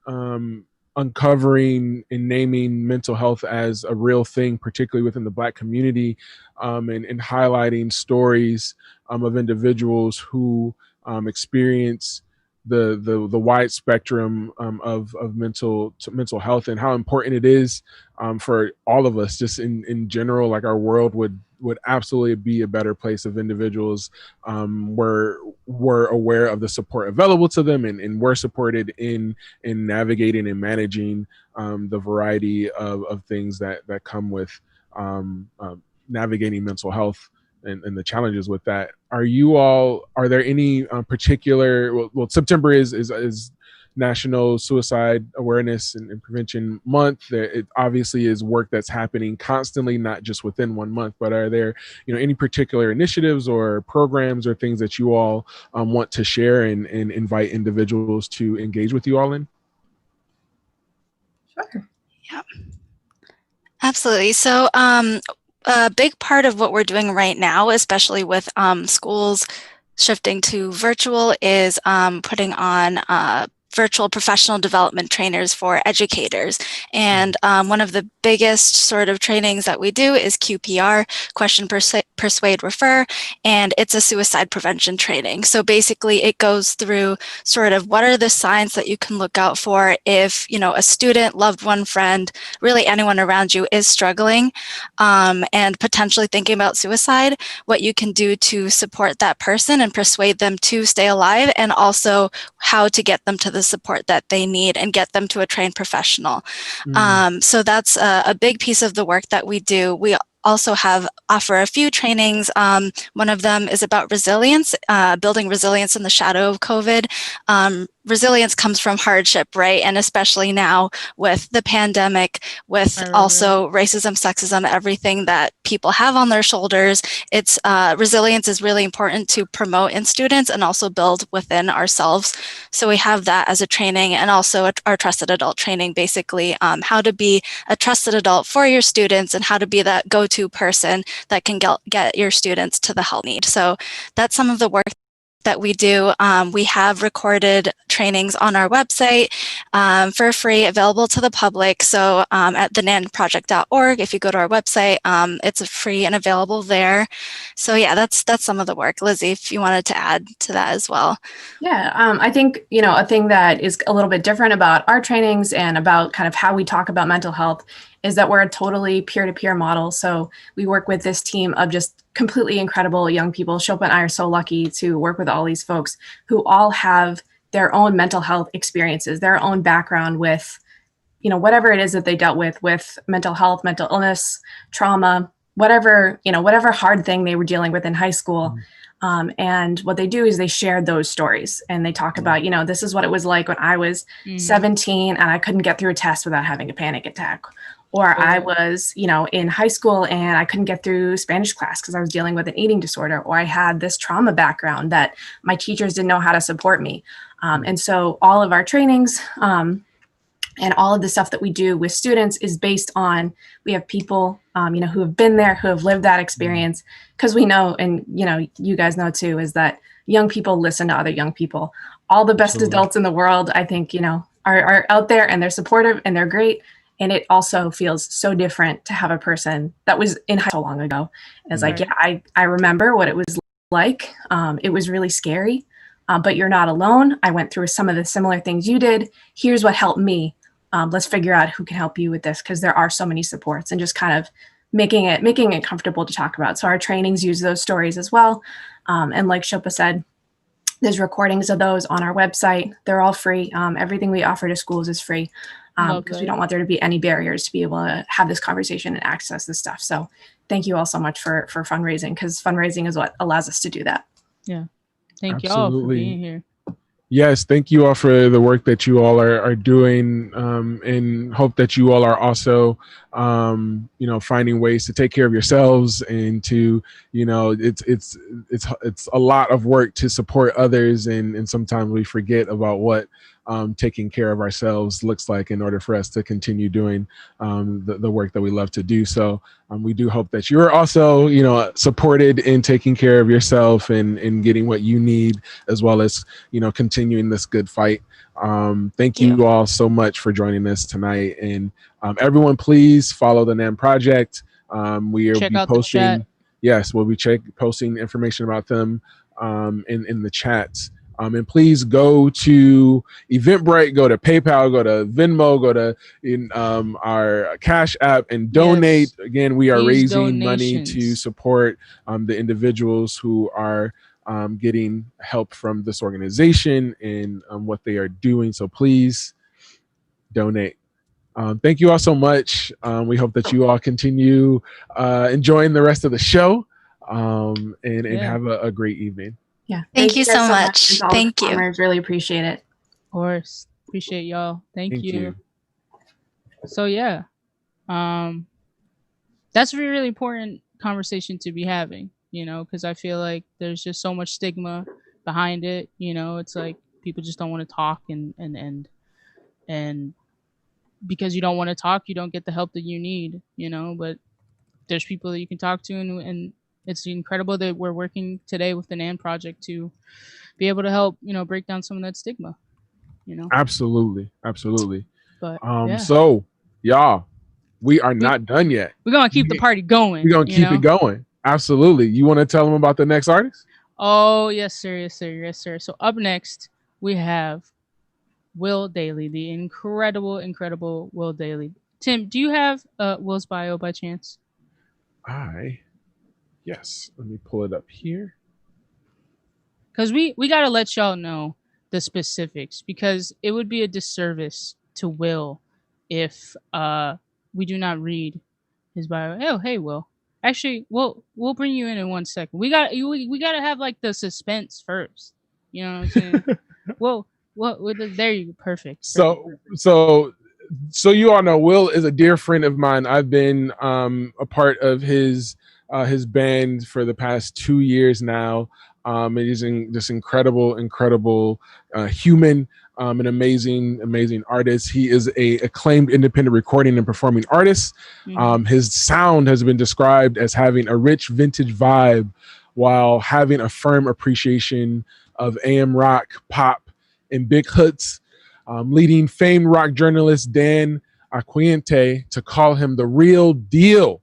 uncovering and naming mental health as a real thing, particularly within the Black community, and highlighting stories of individuals who experience the wide spectrum of mental health and how important it is for all of us just in general. Like our world would would absolutely be a better place if individuals were aware of the support available to them and were supported in navigating and managing the variety of things that come with navigating mental health and the challenges with that. Are there any particular, well, September is National Suicide Awareness and Prevention Month. It obviously is work that's happening constantly, not just within 1 month, but are there, any particular initiatives or programs or things that you all want to share and invite individuals to engage with you all in? Sure. Yeah, absolutely. So a big part of what we're doing right now, especially with schools shifting to virtual, is putting on virtual professional development trainers for educators. And one of the biggest sort of trainings that we do is QPR, Question, Persuade, Refer, and it's a suicide prevention training. So basically it goes through sort of what are the signs that you can look out for if, a student, loved one, friend, really anyone around you is struggling and potentially thinking about suicide, what you can do to support that person and persuade them to stay alive, and also how to get them to the support that they need and get them to a trained professional. So that's a big piece of the work that we do. We also offer a few trainings. One of them is about resilience, building resilience in the shadow of COVID. Resilience comes from hardship, right? And especially now with the pandemic, with also racism, sexism, everything that people have on their shoulders, it's resilience is really important to promote in students and also build within ourselves. So we have that as a training, and also our trusted adult training, basically how to be a trusted adult for your students and how to be that go-to person that can get your students to the help need. So that's some of the work that we do. We have recorded trainings on our website for free, available to the public. So at the nanproject.org, if you go to our website, it's free and available there. So yeah, that's some of the work. Lizzie, if you wanted to add to that as well. Yeah, I think, a thing that is a little bit different about our trainings and about kind of how we talk about mental health is that we're a totally peer-to-peer model. So we work with this team of just completely incredible young people. Shilpa and I are so lucky to work with all these folks who all have their own mental health experiences, their own background with, whatever it is that they dealt with mental health, mental illness, trauma, whatever hard thing they were dealing with in high school. And what they do is they share those stories and they talk about, this is what it was like when I was 17 and I couldn't get through a test without having a panic attack. Or I was, in high school and I couldn't get through Spanish class because I was dealing with an eating disorder, or I had this trauma background that my teachers didn't know how to support me. And so all of our trainings and all of the stuff that we do with students is based on, we have people, who have been there, who have lived that experience, because we know, and, you guys know too, is that young people listen to other young people. All the best adults in the world, I think, are out there and they're supportive and they're great. And it also feels so different to have a person that was in high school long ago. It's like, yeah, I remember what it was like. It was really scary, but you're not alone. I went through some of the similar things you did. Here's what helped me. Let's figure out who can help you with this, because there are so many supports, and just kind of making it comfortable to talk about. So our trainings use those stories as well. And like Shilpa said, there's recordings of those on our website. They're all free. Everything we offer to schools is free, because we don't want there to be any barriers to be able to have this conversation and access this stuff. So thank you all so much for fundraising, because fundraising is what allows us to do that. Yeah. Thank you all for being here. Yes, thank you all for the work that you all are doing, and hope that you all are also, finding ways to take care of yourselves and to, it's a lot of work to support others, and sometimes we forget about what taking care of ourselves looks like in order for us to continue doing the work that we love to do. So we do hope that you're also, supported in taking care of yourself and getting what you need, as well as, continuing this good fight. Thank you all so much for joining us tonight. And everyone, please follow the Nan Project. We will be posting. Yes, we'll be posting information about them in the chats. And please go to Eventbrite, go to PayPal, go to Venmo, go to our Cash App and donate. Yes. Again, we are These raising money to donations. support the individuals who are getting help from this organization and what they are doing. So please donate. Thank you all so much. We hope that you all continue enjoying the rest of the show and have a great evening. Yeah. Thank you guys so much. to all the Thank you. performers. Really appreciate it. Of course. Appreciate y'all. Thank Thank you. So yeah. That's a really important conversation to be having, you know, because I feel like there's just so much stigma behind it. You know, it's like people just don't want to talk and because you don't want to talk, you don't get the help that you need, you know, but there's people that you can talk to and it's incredible that we're working today with the Nan Project to be able to help, you know, break down some of that stigma, you know. Absolutely. But So y'all, we are not done yet. we're gonna keep the party going. We're gonna keep it going. Absolutely. You want to tell them about the next artist? Oh yes sir. So up next we have Will Dailey, the incredible Will Dailey. Tim, do you have Will's bio by chance? Yes. Let me pull it up here. Because we got to let y'all know the specifics, because it would be a disservice to Will if we do not read his bio. Oh, hey, Will. Actually, we'll bring you in 1 second. We got to have like the suspense first. You know what I'm saying? Well, there you go. Perfect. So you all know Will is a dear friend of mine. I've been a part of his band for the past 2 years now. And he's this incredible human, an amazing artist. He is a acclaimed independent recording and performing artist. His sound has been described as having a rich vintage vibe while having a firm appreciation of AM rock, pop, and big hoods, leading famed rock journalist Dan Aquiente to call him the real deal.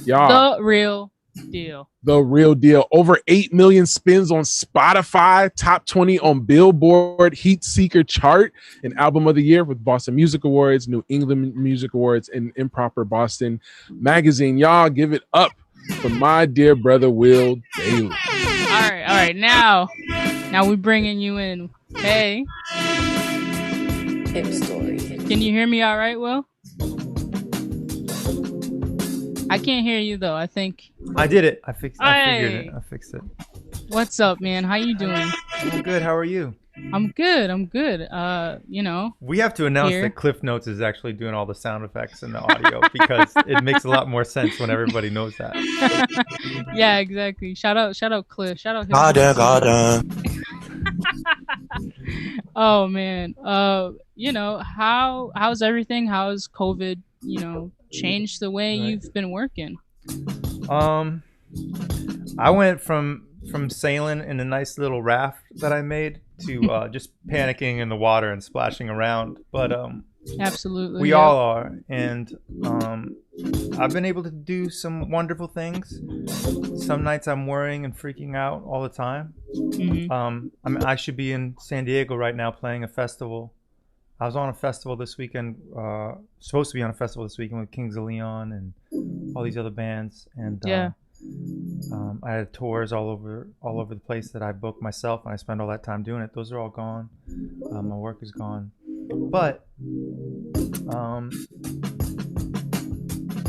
Y'all. The real deal. The real deal. Over 8 million spins on Spotify, top 20 on Billboard Heat Seeker chart, and album of the year with Boston Music Awards, New England Music Awards, and Improper Boston Magazine. Y'all give it up for my dear brother Will Dailey. All right. Now we're bringing you in. Hey. HipStory. Can you hear me all right, Will? I can't hear you though. I think I did it. I fixed it. What's up, man? How you doing? I'm good. How are you? I'm good. You know. We have to announce that Cliff Notes is actually doing all the sound effects and the audio because it makes a lot more sense when everybody knows that. Yeah, exactly. Shout out Cliff. Shout out him. God. Oh man. You know, how's everything? How's COVID, you know, changed the way you've been working? I went from sailing in a nice little raft that I made to just panicking in the water and splashing around. But absolutely, we all are, and I've been able to do some wonderful things. Some nights I'm worrying and freaking out all the time. I mean, I should be in San Diego right now playing a festival. I was on a festival this weekend, supposed to be on a festival this weekend with Kings of Leon and all these other bands, and I had tours all over the place that I booked myself, and I spent all that time doing it. Those are all gone. My work is gone, but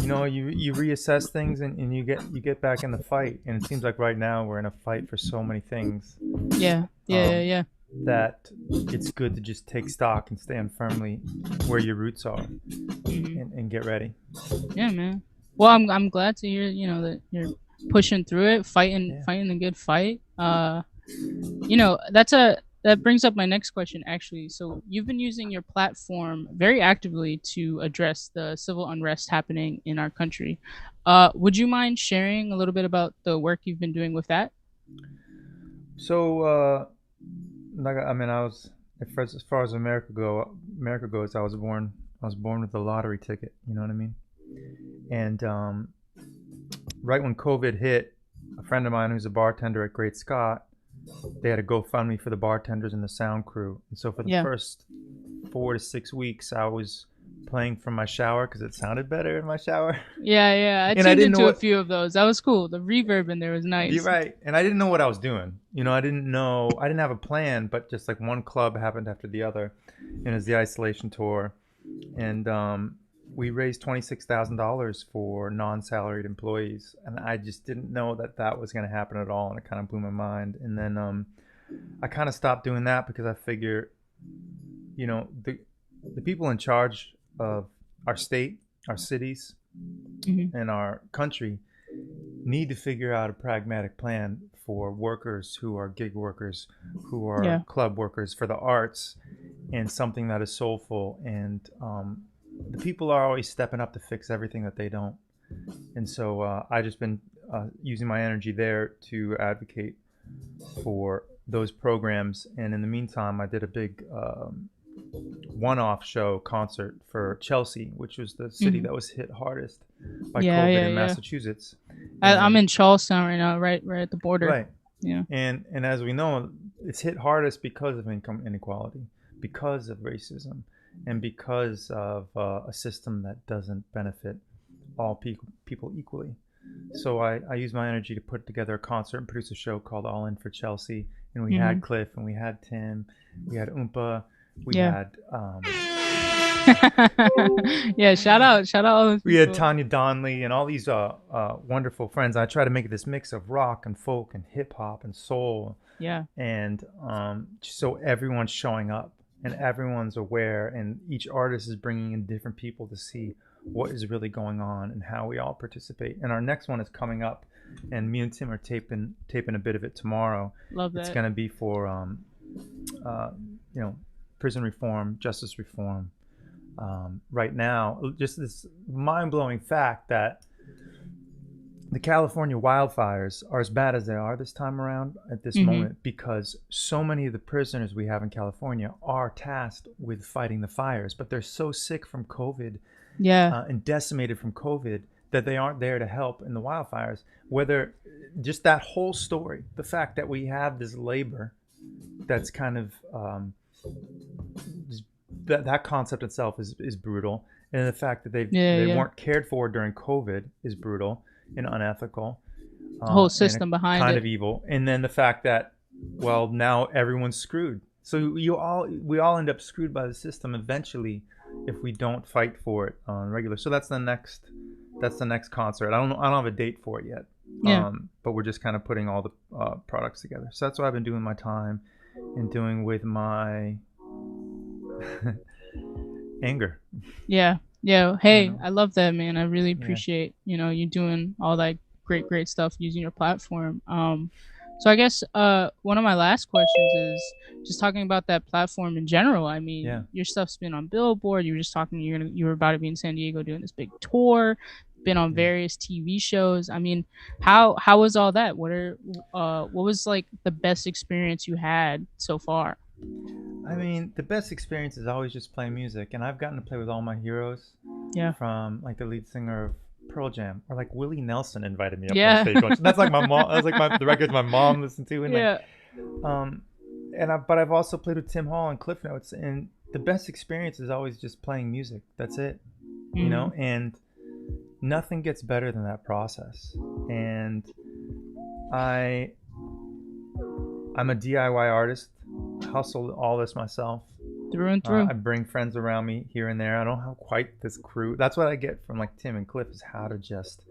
you know, you reassess things and you get back in the fight, and it seems like right now we're in a fight for so many things. Yeah. That it's good to just take stock and stand firmly where your roots are, and get ready. Yeah, man. Well, I'm glad to hear, you know, that you're pushing through it, fighting the good fight. You know, that brings up my next question, actually. So you've been using your platform very actively to address the civil unrest happening in our country. Would you mind sharing a little bit about the work you've been doing with that? So, I mean, as far as America goes, I was born with a lottery ticket. You know what I mean? And right when COVID hit, a friend of mine who's a bartender at Great Scott they had a GoFundMe for the bartenders and the sound crew. And so for the Yeah. first 4 to 6 weeks, I was playing from my shower because it sounded better in my shower. Yeah. I And I tuned didn't know into a what- few of those. That was cool. The reverb in there was nice. You're right. And I didn't know what I was doing. You know, I didn't have a plan, but just like one club happened after the other. And it was the isolation tour. And we raised $26,000 for non-salaried employees. And I just didn't know that was going to happen at all. And it kind of blew my mind. And then I kind of stopped doing that because I figure, you know, the people in charge of our state, our cities, and our country need to figure out a pragmatic plan for workers who are gig workers, who are club workers, for the arts, and something that is soulful. And the people are always stepping up to fix everything that they don't. And so I just been using my energy there to advocate for those programs. And in the meantime, I did a big one-off show concert for Chelsea, which was the city that was hit hardest by COVID in Massachusetts. I'm in Charlestown right now, right at the border. Right. Yeah. And as we know, it's hit hardest because of income inequality, because of racism, and because of a system that doesn't benefit all people equally. So I used my energy to put together a concert and produce a show called All In for Chelsea. And we had Cliff, and we had Tim, we had Oompa, we had shout out all those people. We had Tanya Donnelly and all these wonderful friends. I try to make this mix of rock and folk and hip hop and soul. Yeah. And so everyone's showing up and everyone's aware, and each artist is bringing in different people to see what is really going on and how we all participate. And our next one is coming up, and me and Tim are taping a bit of it tomorrow. Love that. It's going to be for prison reform, justice reform. Right now, just this mind-blowing fact that the California wildfires are as bad as they are this time around at this moment because so many of the prisoners we have in California are tasked with fighting the fires, but they're so sick from COVID and decimated from COVID that they aren't there to help in the wildfires. Whether just that whole story, the fact that we have this labor that's kind of that concept itself is brutal, and the fact that they weren't cared for during COVID is brutal and unethical. The whole system behind kind it, of evil. And then the fact that, well, now everyone's screwed. So we all end up screwed by the system eventually if we don't fight for it on regular. So that's the next concert. I don't have a date for it yet. But we're just kind of putting all the products together. So that's what I've been doing my time and doing with my anger. Yeah. Hey, I love that, man. I really appreciate you doing all that great stuff using your platform. So I guess one of my last questions is just talking about that platform in general. I mean, your stuff's been on Billboard. You were just talking. You were about to be in San Diego doing this big tour. Been on various TV shows. I mean, how was all that? What was like the best experience you had so far? I mean, the best experience is always just playing music, and I've gotten to play with all my heroes. Yeah. From like the lead singer of Pearl Jam, or like Willie Nelson invited me up on stage once. That's like my mom. That's like the records my mom listened to. And but I've also played with Tim Hall and Cliff Notes, and the best experience is always just playing music. That's it, you know. And nothing gets better than that process. And I'm a DIY artist. Hustle all this myself through and through. I bring friends around me here and there. I don't have quite this crew. That's what I get from like Tim and Cliff, is how to just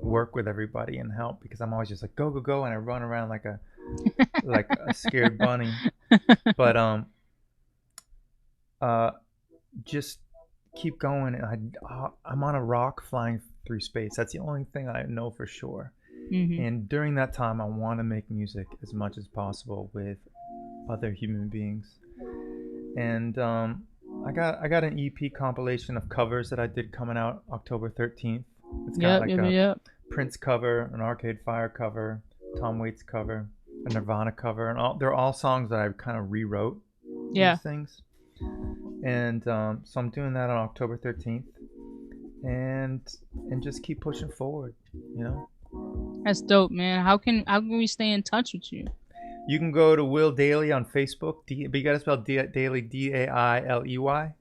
work with everybody and help, because I'm always just like go, and I run around like a scared bunny. But just keep going. And I'm on a rock flying through space. That's the only thing I know for sure. And during that time, I want to make music as much as possible with other human beings. And I got an EP compilation of covers that I did coming out October 13th. It's got a Prince cover, an Arcade Fire cover, Tom Waits cover, a Nirvana cover, and they're all songs that I kind of rewrote. These things. And so I'm doing that on October 13th, and just keep pushing forward, you know. That's dope, man. How can we stay in touch with you? You can go to Will Dailey on Facebook, but you got to spell Dailey, Dailey.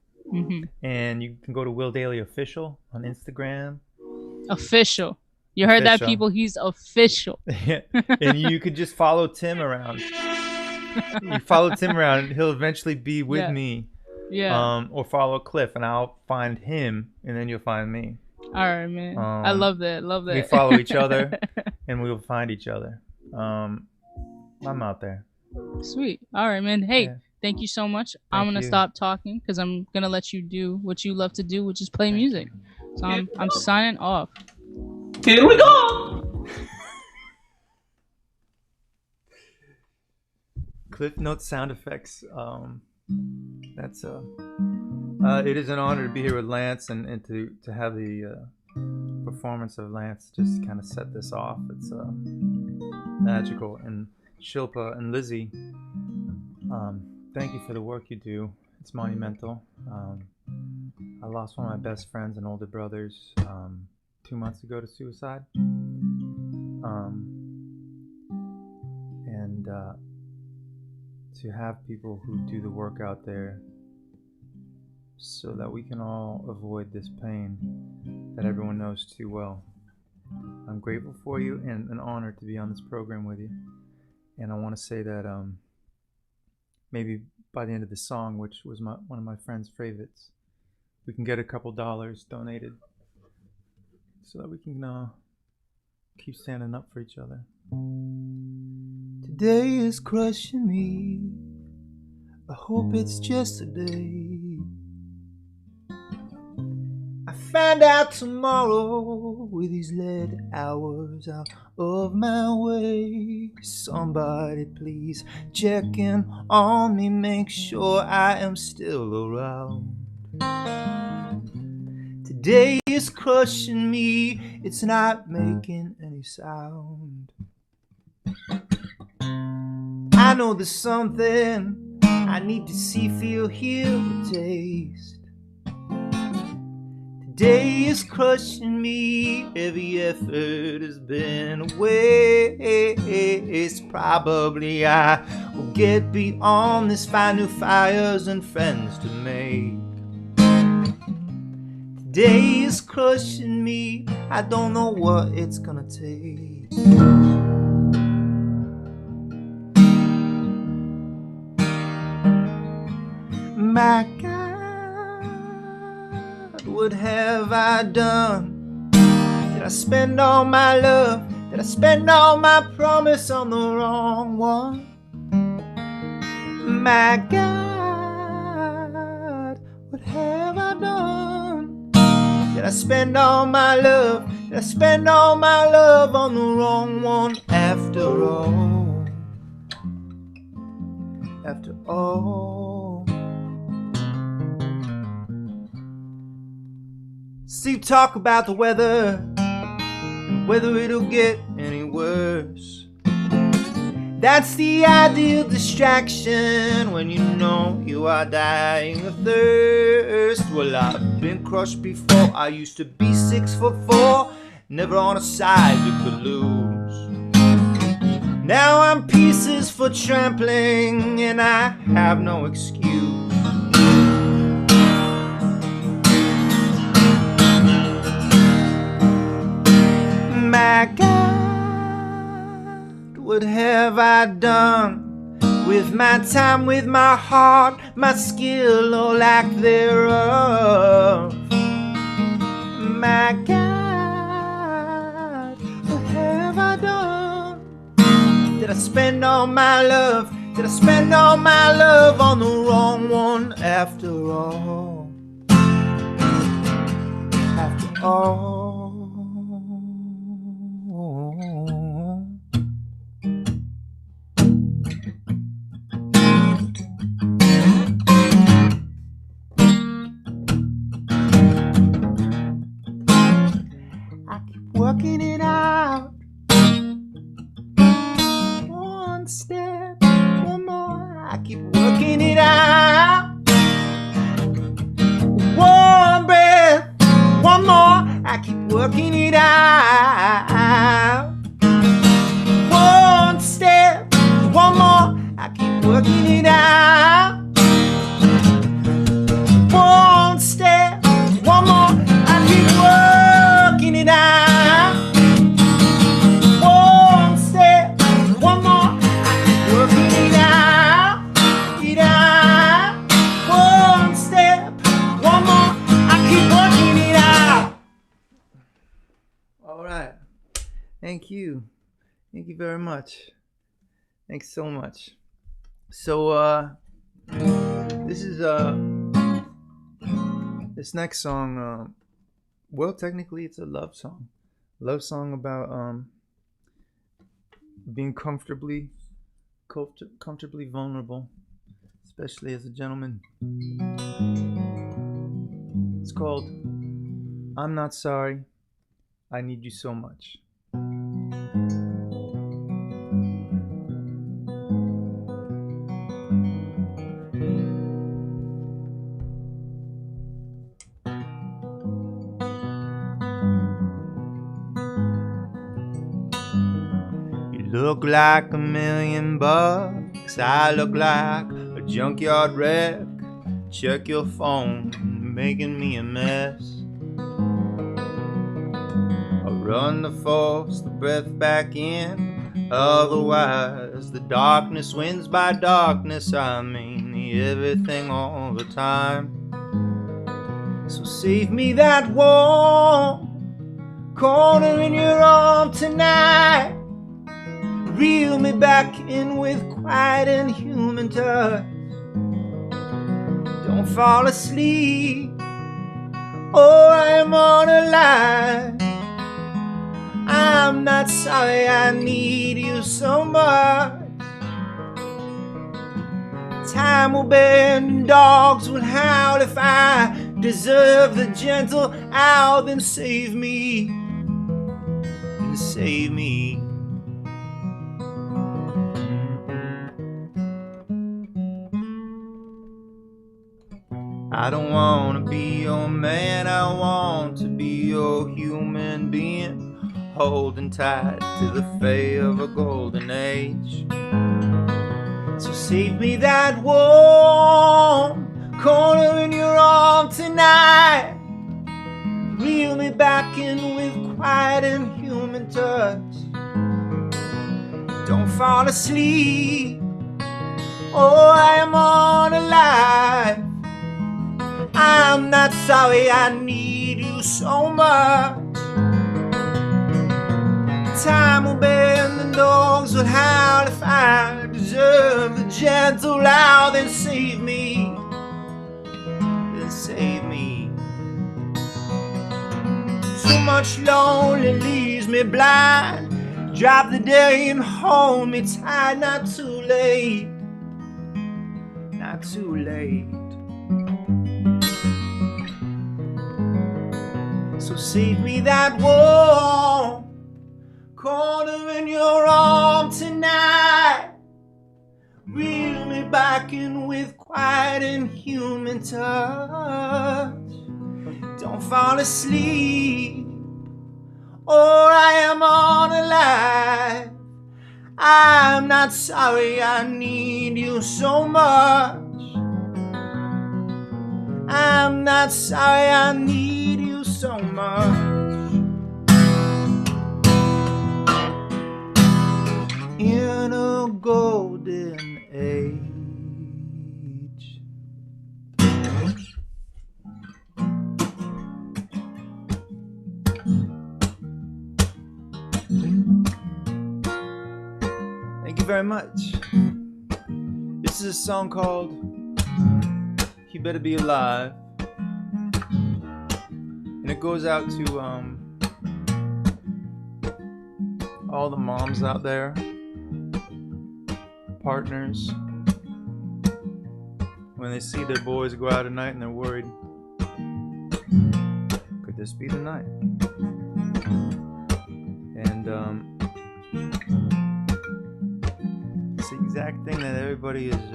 And you can go to Will Dailey Official on Instagram. Official. You heard that, people? He's official. And you could just follow Tim around. You follow Tim around, he'll eventually be with me. Yeah. Or follow Cliff, and I'll find him, and then you'll find me. All right, man. I love that. Love that. We follow each other, and we'll find each other. I'm out there. Sweet. All right, man. Hey, thank you so much. I'm gonna stop talking because I'm gonna let you do what you love to do, which is play music. So I'm signing off. Here we go. Cliff Note sound effects. That's it is an honor to be here with Lance and to have the performance of Lance just kind of set this off. It's magical. And Shilpa and Lizzie, thank you for the work you do. It's monumental. I lost one of my best friends and older brothers 2 months ago to suicide. And to have people who do the work out there so that we can all avoid this pain that everyone knows too well. I'm grateful for you and an honor to be on this program with you. And I want to say that maybe by the end of the song, which was one of my friend's favorites, we can get a couple dollars donated so that we can keep standing up for each other. Today is crushing me. I hope it's just a day. I find out tomorrow with these late hours out of my way. Somebody please check in on me, make sure I am still around. Today is crushing me, it's not making any sound. I know there's something I need to see, feel, hear, or taste. Today is crushing me, every effort has been a waste. Probably I will get beyond this, find new fires and friends to make. Today is crushing me, I don't know what it's gonna take. My God, what have I done? Did I spend all my love? Did I spend all my promise on the wrong one? My God, what have I done? Did I spend all my love? Did I spend all my love on the wrong one? After all, after all. Steve talk about the weather, whether it'll get any worse. That's the ideal distraction when you know you are dying of thirst. Well, I've been crushed before. I used to be 6'4", never on a side you could lose. Now I'm pieces for trampling, and I have no excuse. My God, what have I done with my time, with my heart, my skill or lack thereof? My God, what have I done? Did I spend all my love? Did I spend all my love on the wrong one? After all, after all. Working it out, one step, one more. I keep working it out, one breath, one more. I keep working it out, one step, one more. All right. Thank you. Thank you very much. Thanks so much. So, this is, this next song, well, technically it's a love song. Love song about, being comfortably vulnerable, especially as a gentleman. It's called I'm Not Sorry, I Need You So Much. Look like $1,000,000. I look like a junkyard wreck. Check your phone, making me a mess. I run to force the breath back in. Otherwise, the darkness wins by darkness. I mean everything all the time. So save me that warm corner in your arm tonight. Reel me back in with quiet and human touch. Don't fall asleep, or I'm on a line. I'm not sorry, I need you so much. Time will bend and dogs will howl. If I deserve the gentle owl, then save me, then save me. I don't want to be your man, I want to be your human being, holding tight to the fate of a golden age. So save me that warm corner in your arm tonight. Reel me back in with quiet and human touch. Don't fall asleep, or I am on a life. I'm not sorry, I need you so much. Time will bend and dogs will howl. If I deserve the gentle owl, then save me, then save me. Too much lonely leaves me blind. Drop the day and hold me tight. Not too late, not too late. So save me that warm corner in your arm tonight. Reel me back in with quiet and human touch. Don't fall asleep, or I am on a life. I'm not sorry, I need you so much. I'm not sorry, I need you so much. In a golden age. Thank you very much. This is a song called You Better Be Alive. And it goes out to all the moms out there, partners, when they see their boys go out at night and they're worried, could this be the night? And it's the exact thing that everybody has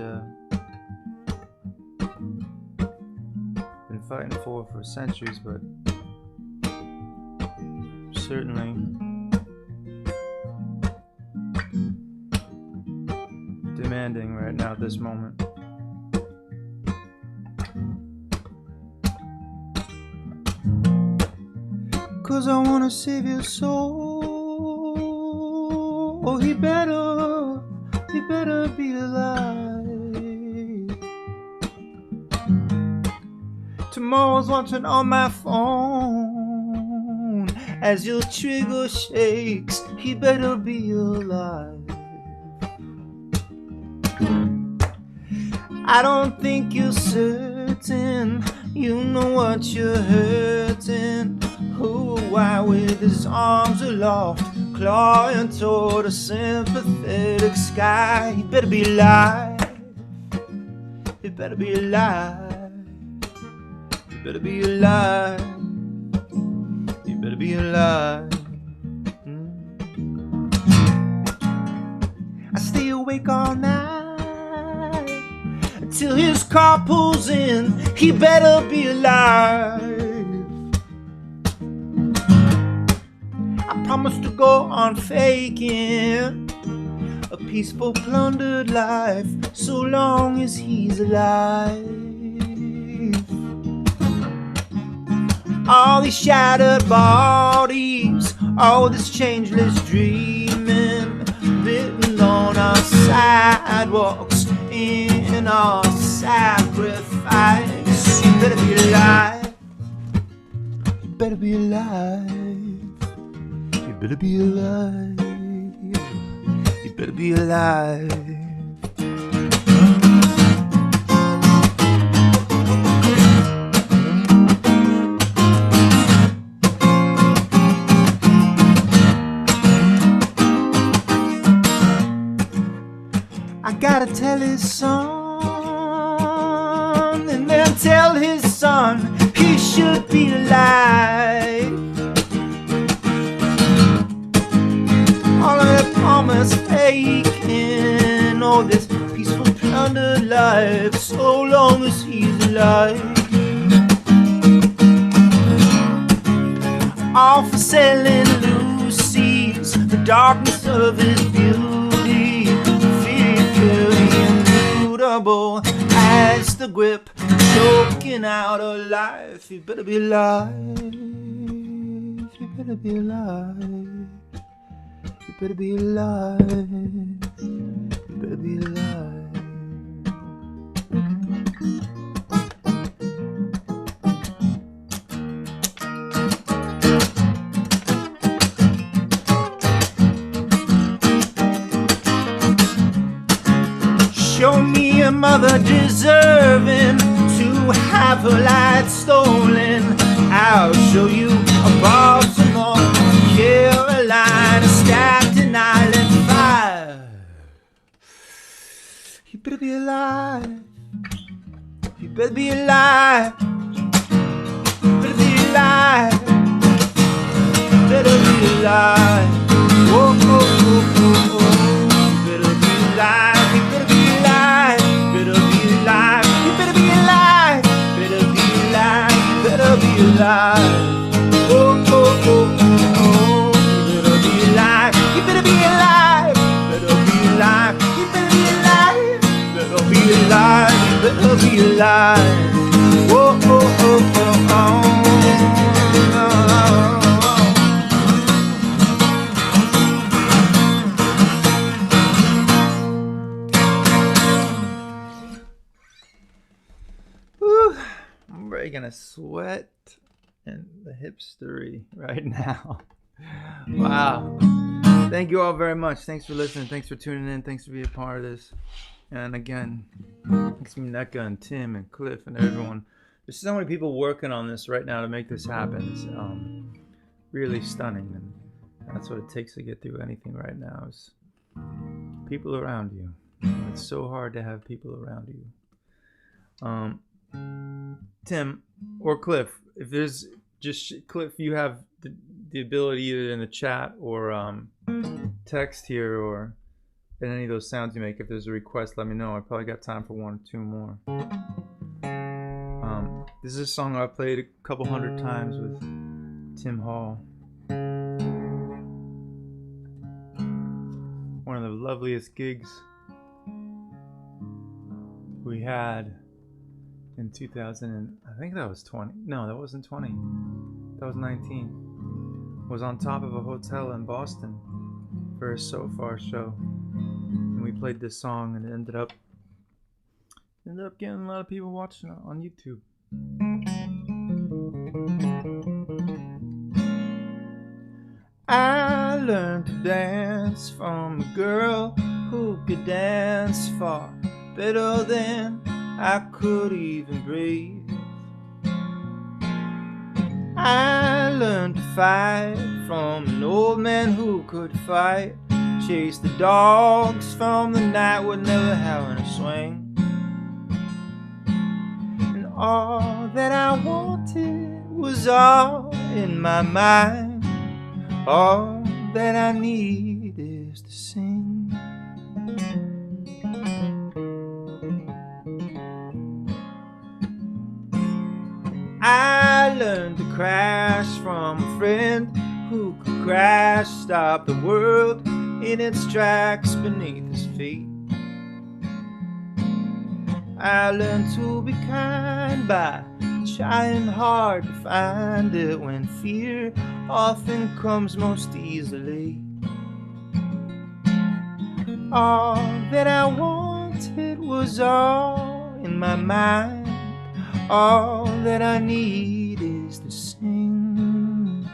been fighting for centuries, but certainly demanding right now at this moment. Cause I wanna save your soul. Oh, he better be alive. Tomorrow's watching on my phone. as your trigger shakes. He better be alive. I don't think you're certain. You know what you're hurting. Who, why, with his arms aloft, clawing toward a sympathetic sky. He better be alive. He better be alive. He better be alive. He better be alive. I stay awake all night till his car pulls in. He better be alive. I promise to go on faking a peaceful, plundered life so long as he's alive. All these shattered bodies, all this changeless dreaming, written on our sidewalks in our sacrifice. You better be alive. You better be alive. You better be alive. You better be alive. I gotta tell his son, and then tell his son he should be alive. All of that promise faking, all this peaceful plundered life, so long as he's alive. All for selling Lucy's, the darkness of his beauty, immutable as the grip, choking out a life. You better be alive. You better be alive. You better be alive. You better be alive. Show me a mother deserving to have her light stolen. I'll show you a Baltimore, Carolina, Staten Island fire. You better be alive. You better be alive. You better be alive. You better be alive. Whoa, whoa, whoa, whoa, whoa. You better be alive. You better be alive. Better be alive. You better be alive. Better be alive. You better be alive. Oh, oh, oh, oh, oh. You better be alive. You better be alive. Better be alive. You better be alive. Better be alive. You better be alive. Oh, oh, oh, oh, oh. I'm really gonna sweat in the HipStory right now. Wow. Thank you all very much. Thanks for listening. Thanks for tuning in. Thanks for being a part of this. And again, thanks to Nneka and Tim and Cliff and everyone. There's so many people working on this right now to make this happen. It's really stunning. And that's what it takes to get through anything right now is people around you. It's so hard to have people around you. Tim or Cliff, if there's just Cliff, you have the ability either in the chat or text here or in any of those sounds you make. If there's a request, let me know. I probably got time for one or two more. This is a song I played a couple hundred times with Tim Hall. One of the loveliest gigs we had in 2000, and I think that was 20. No, that wasn't 20. That was 19. Was on top of a hotel in Boston for a So Far show, and we played this song, and it ended up getting a lot of people watching it on YouTube. I learned to dance from a girl who could dance far better than I could even breathe. I learned to fight from an old man who could fight, chase the dogs from the night would never having a swing. And all that I wanted was all in my mind. All that I need is to sing. I learned to crash from a friend who could crash, stop the world in its tracks beneath his feet. I learned to be kind by trying hard to find it when fear often comes most easily. All that I wanted was all in my mind. All that I need is to sing.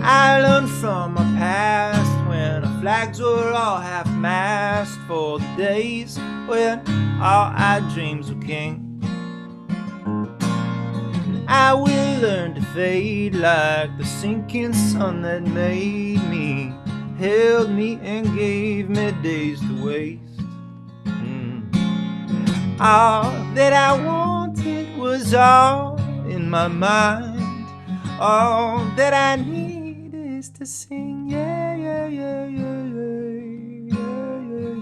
I learned from my past when our flags were all half-mast, for the days when all our dreams were king. I will learn to fade like the sinking sun that made me, held me and gave me days to waste. All that I wanted was all in my mind. All that I need is to sing. Yeah, yeah, yeah, yeah, yeah, yeah, yeah,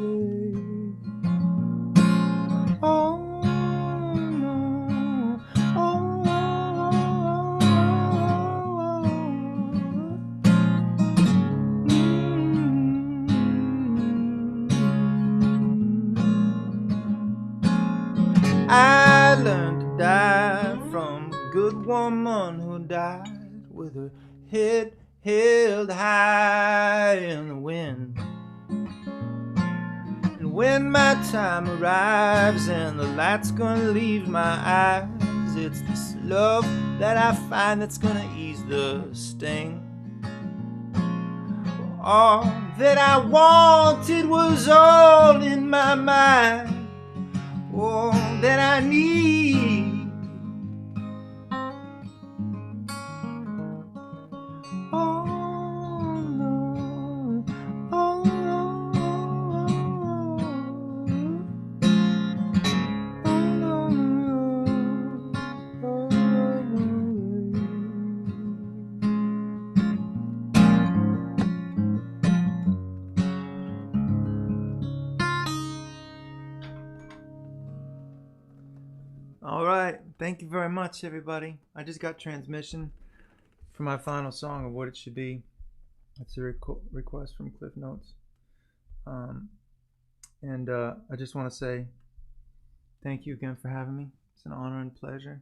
yeah. Oh. I learned to die from a good woman who died with her head held high in the wind. And when my time arrives and the light's gonna leave my eyes, it's this love that I find that's gonna ease the sting. All that I wanted was all in my mind. All that I need. Oh no, oh no, oh All right, thank you very much, everybody. I just got transmission for my final song of what it should be. It's a request from Cliff Notes. I just want to say thank you again for having me. It's an honor and pleasure.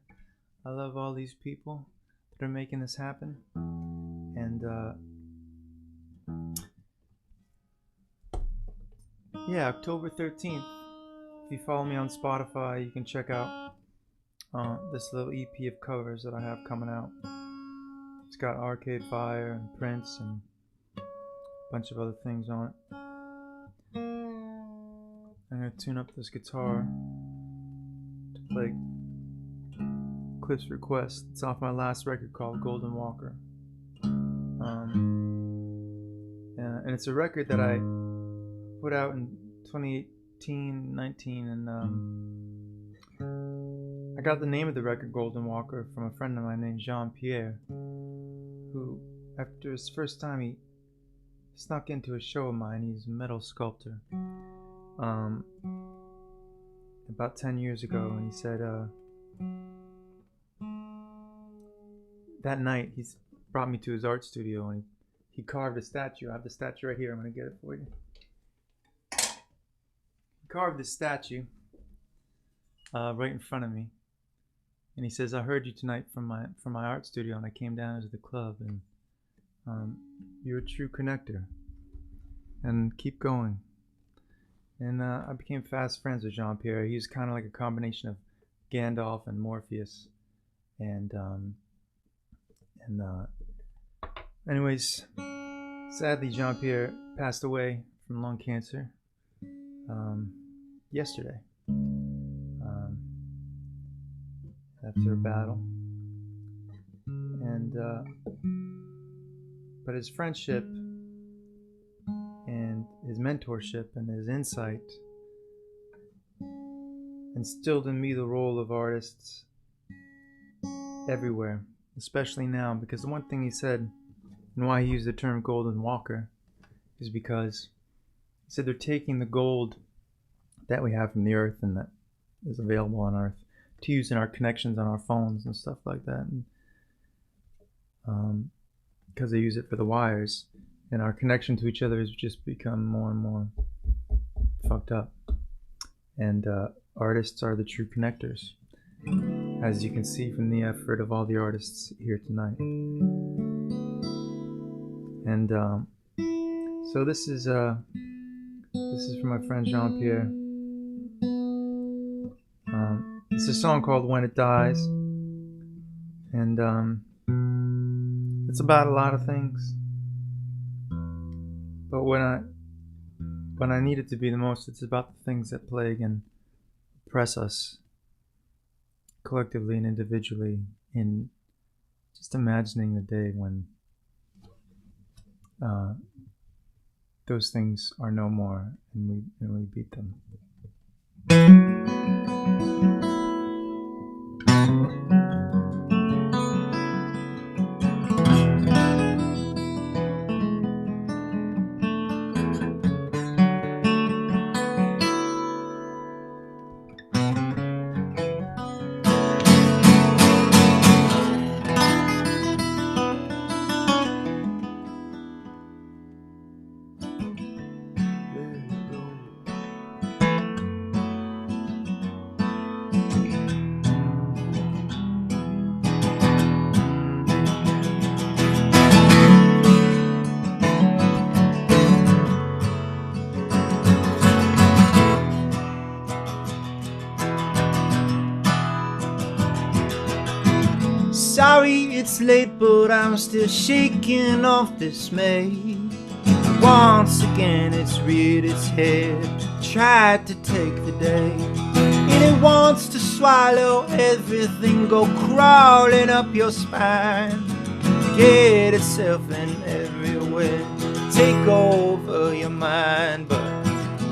I love all these people that are making this happen. And yeah, October 13th. If you follow me on Spotify, you can check out this little EP of covers that I have coming out. It's got Arcade Fire and Prince and a bunch of other things on it. I'm going to tune up this guitar to play Cliff's request. It's off my last record called Golden Walker. And it's a record that I put out in 2018, 19, and I got the name of the record Golden Walker from a friend of mine named Jean-Pierre, who, after his first time, he snuck into a show of mine. He's a metal sculptor. About 10 years ago, and he said that night he brought me to his art studio and he carved a statue. I have the statue right here. I'm going to get it for you. He carved this statue right in front of me, and he says, "I heard you tonight from my art studio, and I came down to the club, and you're a true connector, and keep going." And I became fast friends with Jean-Pierre. He was kind of like a combination of Gandalf and Morpheus. And anyways, sadly, Jean-Pierre passed away from lung cancer yesterday after a battle. And but his friendship and his mentorship and his insight instilled in me the role of artists everywhere, especially now, because the one thing he said and why he used the term golden walker is because he said they're taking the gold that we have from the earth and that is available on earth to use in our connections on our phones and stuff like that, and because they use it for the wires, and our connection to each other has just become more and more fucked up. And artists are the true connectors, as you can see from the effort of all the artists here tonight. And so this is for my friend Jean-Pierre. It's a song called When It Dies, and it's about a lot of things, but when I need it to be the most, it's about the things that plague and oppress us collectively and individually, in just imagining the day when those things are no more and we beat them. Sorry it's late, but I'm still shaking off dismay. Once again it's reared its head, tried to take the day, and it wants to swallow everything, go crawling up your spine, get itself in everywhere, take over your mind. But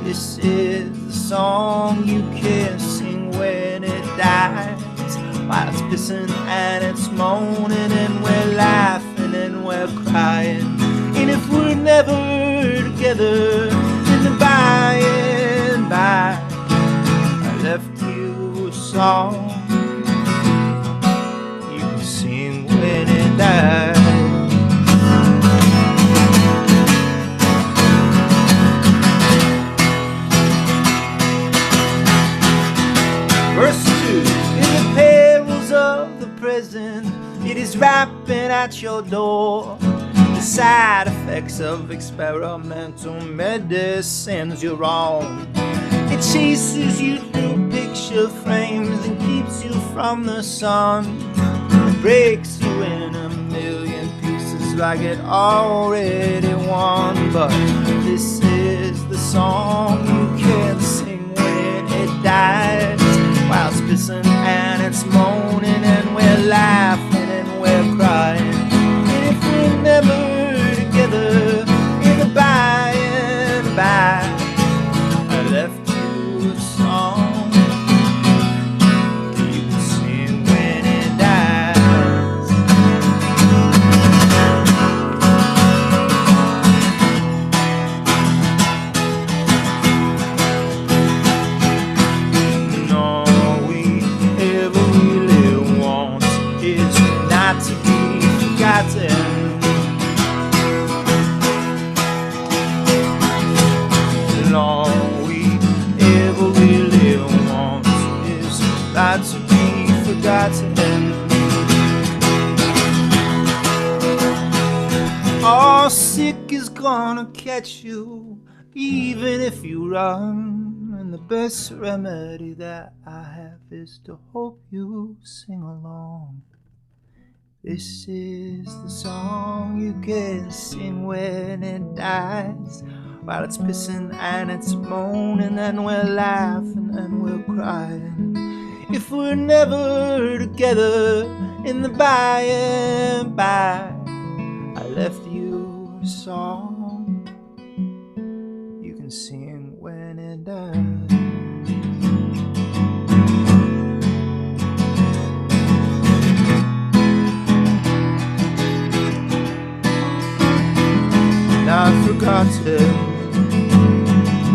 this is the song you can sing when it dies, while it's pissing and it's moaning, and we're laughing and we're crying. And if we're never together in the by and by, I left you a song you can sing when it dies. Verse 2, in the perils of the present, it is rapping at your door. The side effects of experimental medicines you're on. It chases you through picture frames and keeps you from the sun. It breaks you in a million pieces like it already won. But this is the song you can sing when it dies, while it's pissing and it's moaning, and we're laughing and we're crying. And if we're never together in the by and by, I left you a song you can sing when it dies. And all we ever really want is not to be forgotten. All we ever really want is not to be forgotten. All sick is gonna catch you, even if you run. And the best remedy that I have is to hope you sing along. This is the song you can sing when it dies, while it's pissing and it's moaning, and we're laughing and we're crying. If we're never together in the by and by, I left you a song you can sing when it dies. Not forgotten,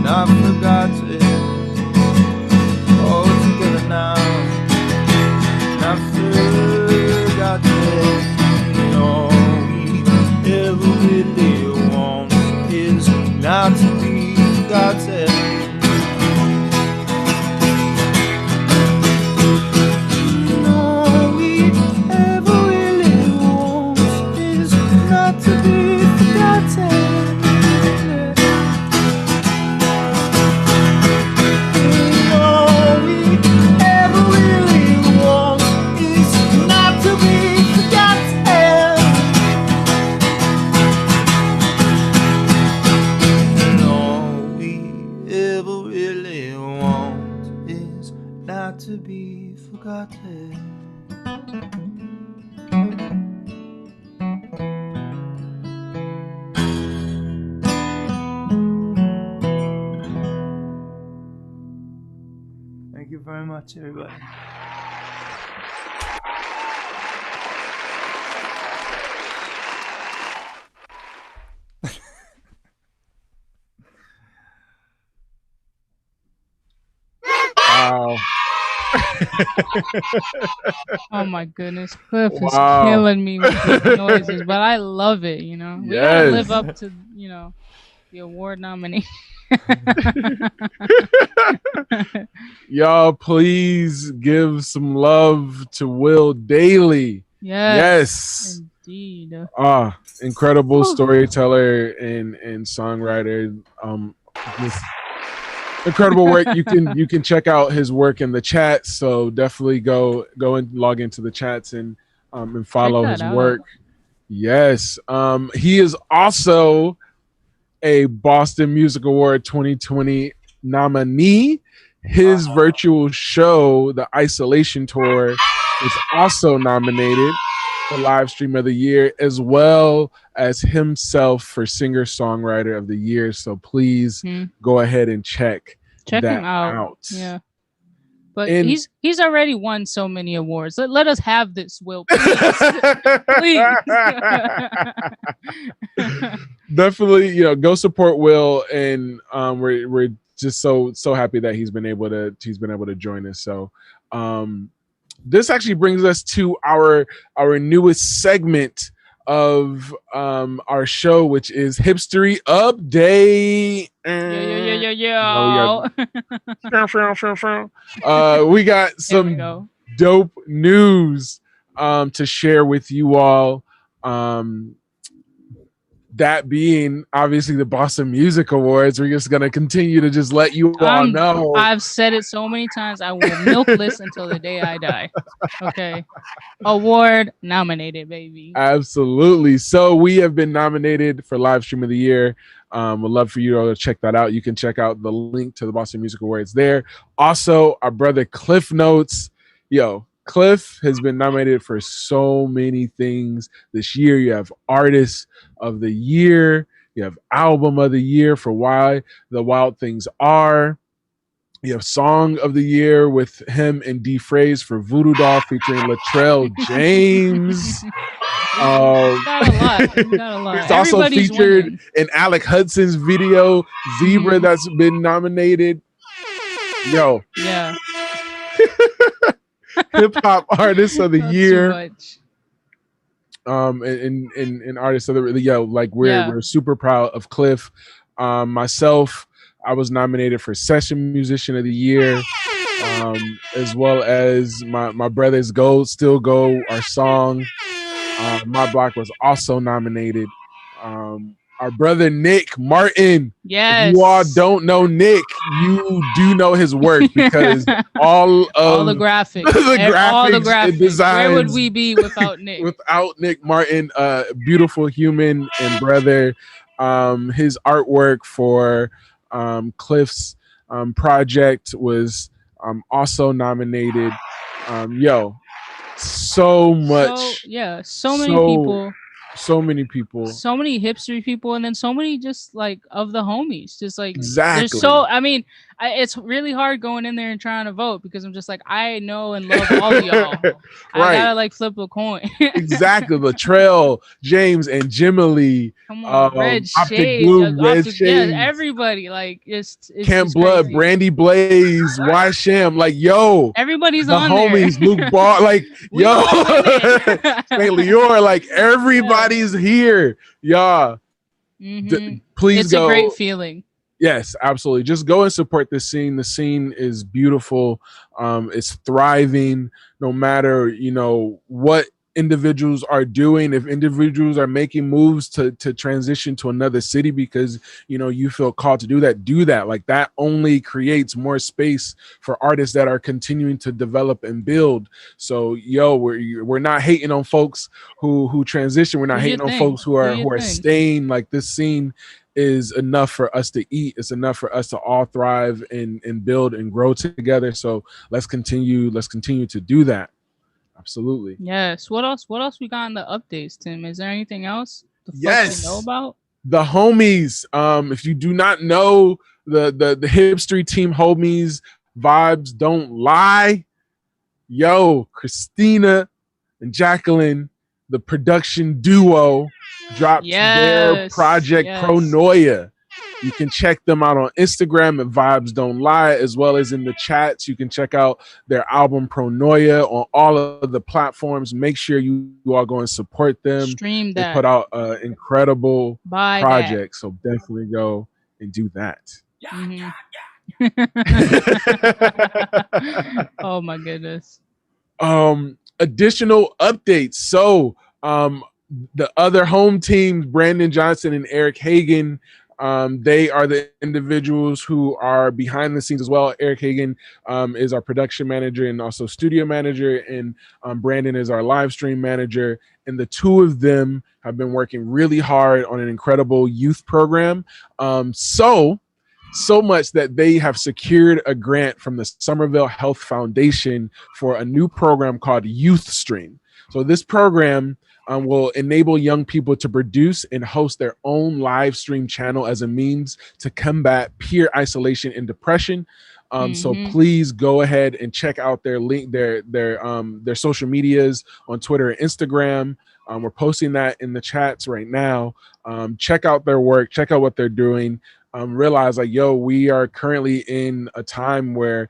not forgotten, all together now, not forgotten. All we ever really want is not to be forgotten. All we ever really want is not to be forgotten. To be forgotten. Thank you very much, everybody. Wow. Oh my goodness, Cliff is killing me with these noises, but I love it. You know, we gotta live up to the award nominee. Y'all, please give some love to Will Dailey. Yes, indeed. Incredible storyteller and songwriter. Just incredible work. You can check out his work in the chat. So definitely go and log into the chats and follow his work. Yes. He is also a Boston Music Award 2020 nominee. His virtual show, the Isolation Tour, is also nominated for Live Stream of the Year, as well as himself for Singer Songwriter of the Year. So please go ahead and check that him out. Yeah. But he's already won so many awards. Let us have this, Will. Please. Definitely, go support Will, and we're just so happy that he's been able to join us. So this actually brings us to our newest segment of our show, which is HipStory Update. We got some dope news to share with you all. That being obviously the Boston Music Awards. We're just gonna continue to just let you all know. I've said it so many times. I will milk this until the day I die. Okay, award nominated, baby. Absolutely. So we have been nominated for Live Stream of the Year. We'd love for you all to check that out. You can check out the link to the Boston Music Awards there. Also, our brother Cliff Notes. Cliff has been nominated for so many things this year. You have Artist of the Year. You have Album of the Year for Why the Wild Things Are. You have Song of the Year with him and D Phrase for Voodoo Doll featuring Latrell James. Got a lot. It's also featured in Alec Hudson's video, Zebra, that's been nominated. Yeah. Hip Hop Artist of the Not Year. too much. And Artist of the Year. We're super proud of Cliff. Myself, I was nominated for Session Musician of the Year, as well as my brothers Still Go, our song. My Block was also nominated. our brother Nick Martin. Yes. If you all don't know Nick, you do know his work because all the graphics, all the graphics, and designs. Where would we be without Nick? Without Nick Martin, beautiful human and brother. His artwork for Cliff's project was also nominated. So much. So many people. So many people. So many hipstery people, and then so many just like of the homies. Just like exactly. There's so I mean, it's really hard going in there and trying to vote because I'm just like I know and love all of y'all. Right. I gotta like flip a coin. Exactly. Latrell, James, and Jimily. Come on, Red Shade, yeah, everybody like it's Camp Blood, crazy. Brandy Blaze, Y Sham, like yo, everybody's the on homies, there. Luke Ball, like yo, St. Leor, like everybody's here, y'all. Please it's go. A great feeling. Yes, absolutely. Just go and support this scene. The scene is beautiful. It's thriving. No matter what individuals are doing, if individuals are making moves to transition to another city because you feel called to do that. Like that only creates more space for artists that are continuing to develop and build. So we're not hating on folks who transition. We're not hating on folks who are staying. Like this scene is enough for us to eat. It's enough for us to all thrive and build and grow together. So let's continue to do that. Absolutely. Yes. What else we got in the updates, Tim? Is there anything else yes. to know about? The homies. If you do not know the HipStory team homies, vibes don't lie. Yo, Christina and Jacqueline, the production duo, dropped their project Pronoia. You can check them out on Instagram at Vibes Don't Lie, as well as in the chats. You can check out their album Pronoia on all of the platforms. Make sure you all go and support them. Stream that. They put out an incredible project, so definitely go and do that. Oh my goodness. Additional updates. So the other home teams, Brandon Johnson and Eric Hagan, they are the individuals who are behind the scenes as well. Eric Hagan is our production manager and also studio manager, and Brandon is our live stream manager. And the two of them have been working really hard on an incredible youth program. So much that they have secured a grant from the Somerville Health Foundation for a new program called Youth Stream. So this program will enable young people to produce and host their own live stream channel as a means to combat peer isolation and depression. So please go ahead and check out their link, their social medias on Twitter and Instagram. We're posting that in the chats right now. Check out their work, check out what they're doing. Realize we are currently in a time where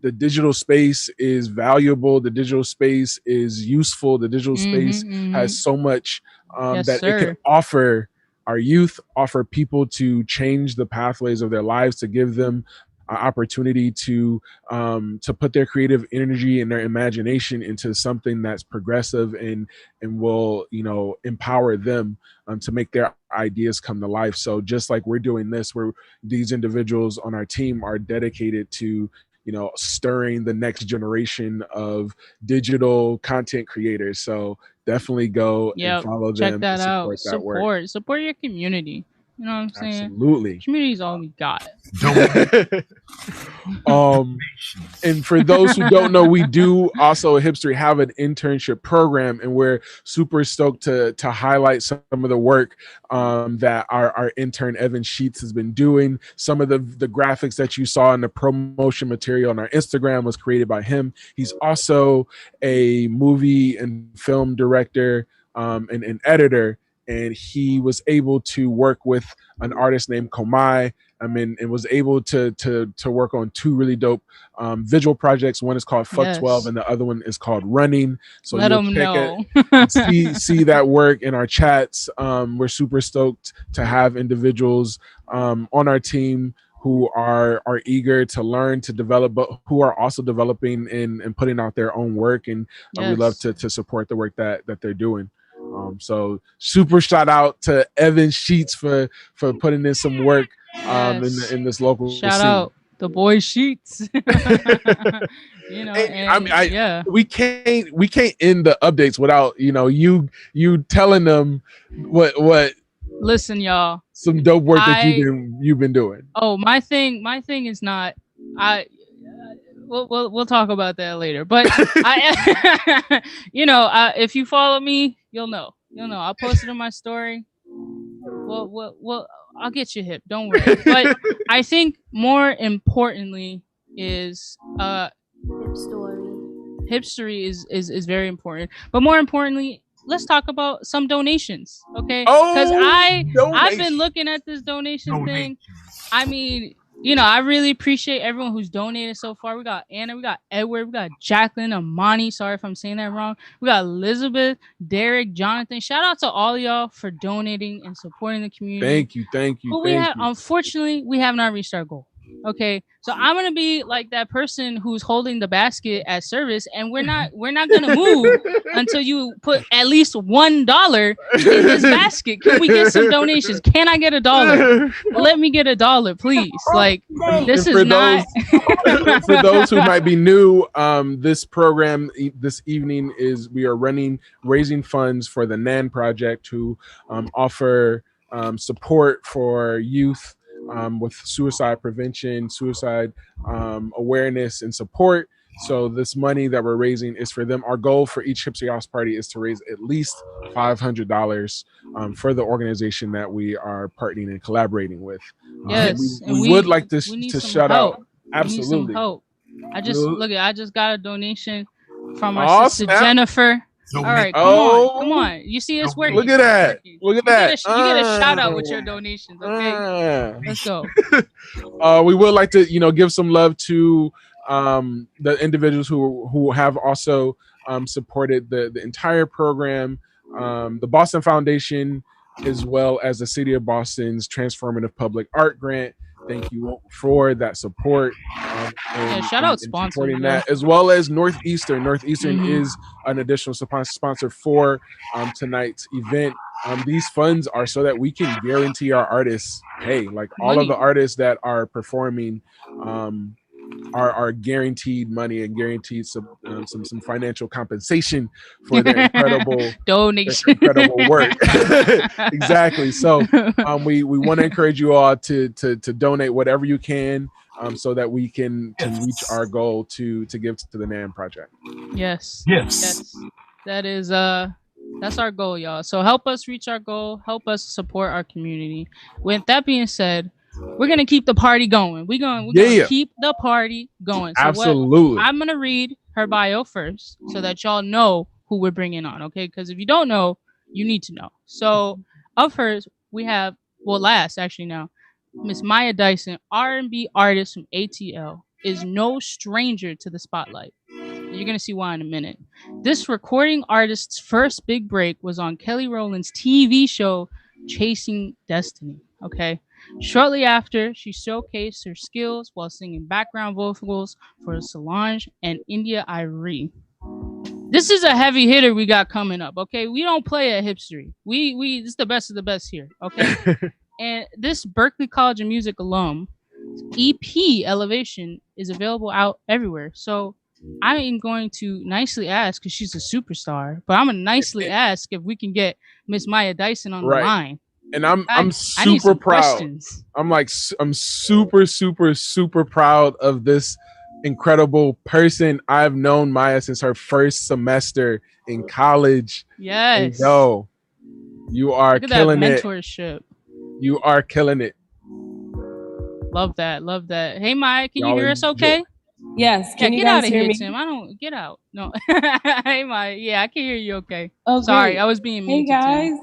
the digital space is valuable. The digital space is useful. The digital space has so much that it can offer our youth, offer people to change the pathways of their lives, to give them an opportunity to put their creative energy and their imagination into something that's progressive and will empower them to make their ideas come to life. So just like we're doing this, where these individuals on our team are dedicated to stirring the next generation of digital content creators. So definitely go and follow them. Check that out. Support your community. You know what I'm saying? Absolutely. Community is all we got. And for those who don't know, we do also at HipStory have an internship program, and we're super stoked to highlight some of the work that our intern Evan Sheets has been doing. Some of the graphics that you saw in the promotion material on our Instagram was created by him. He's also a movie and film director and an editor. And he was able to work with an artist named Komai, and was able to work on two really dope visual projects. One is called Fuck 12, and the other one is called Running. So let them know. see that work in our chats. We're super stoked to have individuals on our team who are eager to learn, to develop, but who are also developing and putting out their own work. And we love to support the work that they're doing. So super shout out to Evan Sheets for putting in some work in this local Shout scene. out the boy Sheets. We can't end the updates without you telling them what. Listen, y'all. Some dope work that you've been doing. Oh, my thing is not. We'll talk about that later. But if you follow me, you'll know. I'll post it in my story. Well, I'll get you hip. Don't worry. But I think more importantly is HipStory is very important. But more importantly, let's talk about some donations, okay? Because I've been looking at this donation thing. I mean, I really appreciate everyone who's donated so far. We got Anna, we got Edward, we got Jacqueline, Amani. Sorry if I'm saying that wrong. We got Elizabeth, Derek, Jonathan. Shout out to all y'all for donating and supporting the community. Thank you. But unfortunately, we have not reached our goal. Okay, so I'm gonna be like that person who's holding the basket at service, and we're not gonna move until you put at least $1 in this basket. Can we get some donations? Can I get $1? Let me get $1, please. Like, this is not. For those who might be new, this program this evening we are raising funds for the Nan Project, who offer support for youth. With suicide prevention, suicide awareness and support. So this money that we're raising is for them. Our goal for each HipStory House Party is to raise at least $500 for the organization that we are partnering and collaborating with. Yes, we would like to shout out. We Absolutely. need some help. I just got a donation from our sister Jennifer. All right, come on. You see it's working. Look at that. Look at that. You get a shout out with your donations, okay? Let's go. We would like to, give some love to the individuals who have also supported the entire program, the Boston Foundation, as well as the City of Boston's Transformative Public Art Grant. Thank you for that support. Shout out supporting that, as well as Northeastern. Northeastern is an additional sponsor for tonight's event. These funds are so that we can guarantee our artists pay. Like all of the artists that are performing are guaranteed money and guaranteed some financial compensation for their incredible donation, incredible work. Exactly. So we want to encourage you all to donate whatever you can, so that we can reach our goal to give to the Nan Project. Yes. That is that's our goal, y'all. So help us reach our goal. Help us support our community. With that being said, we're gonna keep the party going. We're gonna keep the party going. So absolutely. I'm gonna read her bio first, so that y'all know who we're bringing on. Okay, because if you don't know, you need to know. So of hers, we have now, Miss Mayah Dyson, R&B artist from ATL, is no stranger to the spotlight. You're gonna see why in a minute. This recording artist's first big break was on Kelly Rowland's TV show Chasing Destiny. Okay. Shortly after, she showcased her skills while singing background vocals for Solange and India Irie. This is a heavy hitter we got coming up, okay? We don't play at HipStory. We this is the best of the best here, okay? And this Berklee College of Music alum EP Elevation is available out everywhere. So I am going to nicely ask, because she's a superstar, but I'm gonna nicely ask if we can get Miss Mayah Dyson on the line. And I'm super proud. Questions. I'm super proud of this incredible person. I've known Mayah since her first semester in college. Yes. Yo, you are killing it. Mentorship. You are killing it. Love that. Hey, Mayah, can you hear us okay? Yes. Can you get guys out of hear here, me? Tim. I don't get out. No. Hey, Mayah. Yeah, I can hear you okay. Oh, sorry, great. I was being mean. Hey, guys.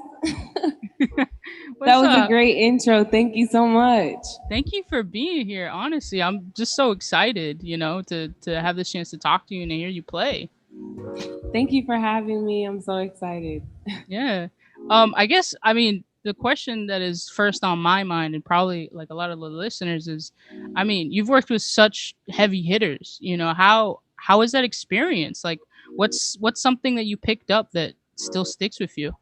That was a great intro. Thank you so much. Thank you for being here. Honestly, I'm just so excited, to have this chance to talk to you and to hear you play. Thank you for having me. I'm so excited. Yeah. The question that is first on my mind, and probably like a lot of the listeners, is, you've worked with such heavy hitters. How is that experience? Like, what's something that you picked up that still sticks with you?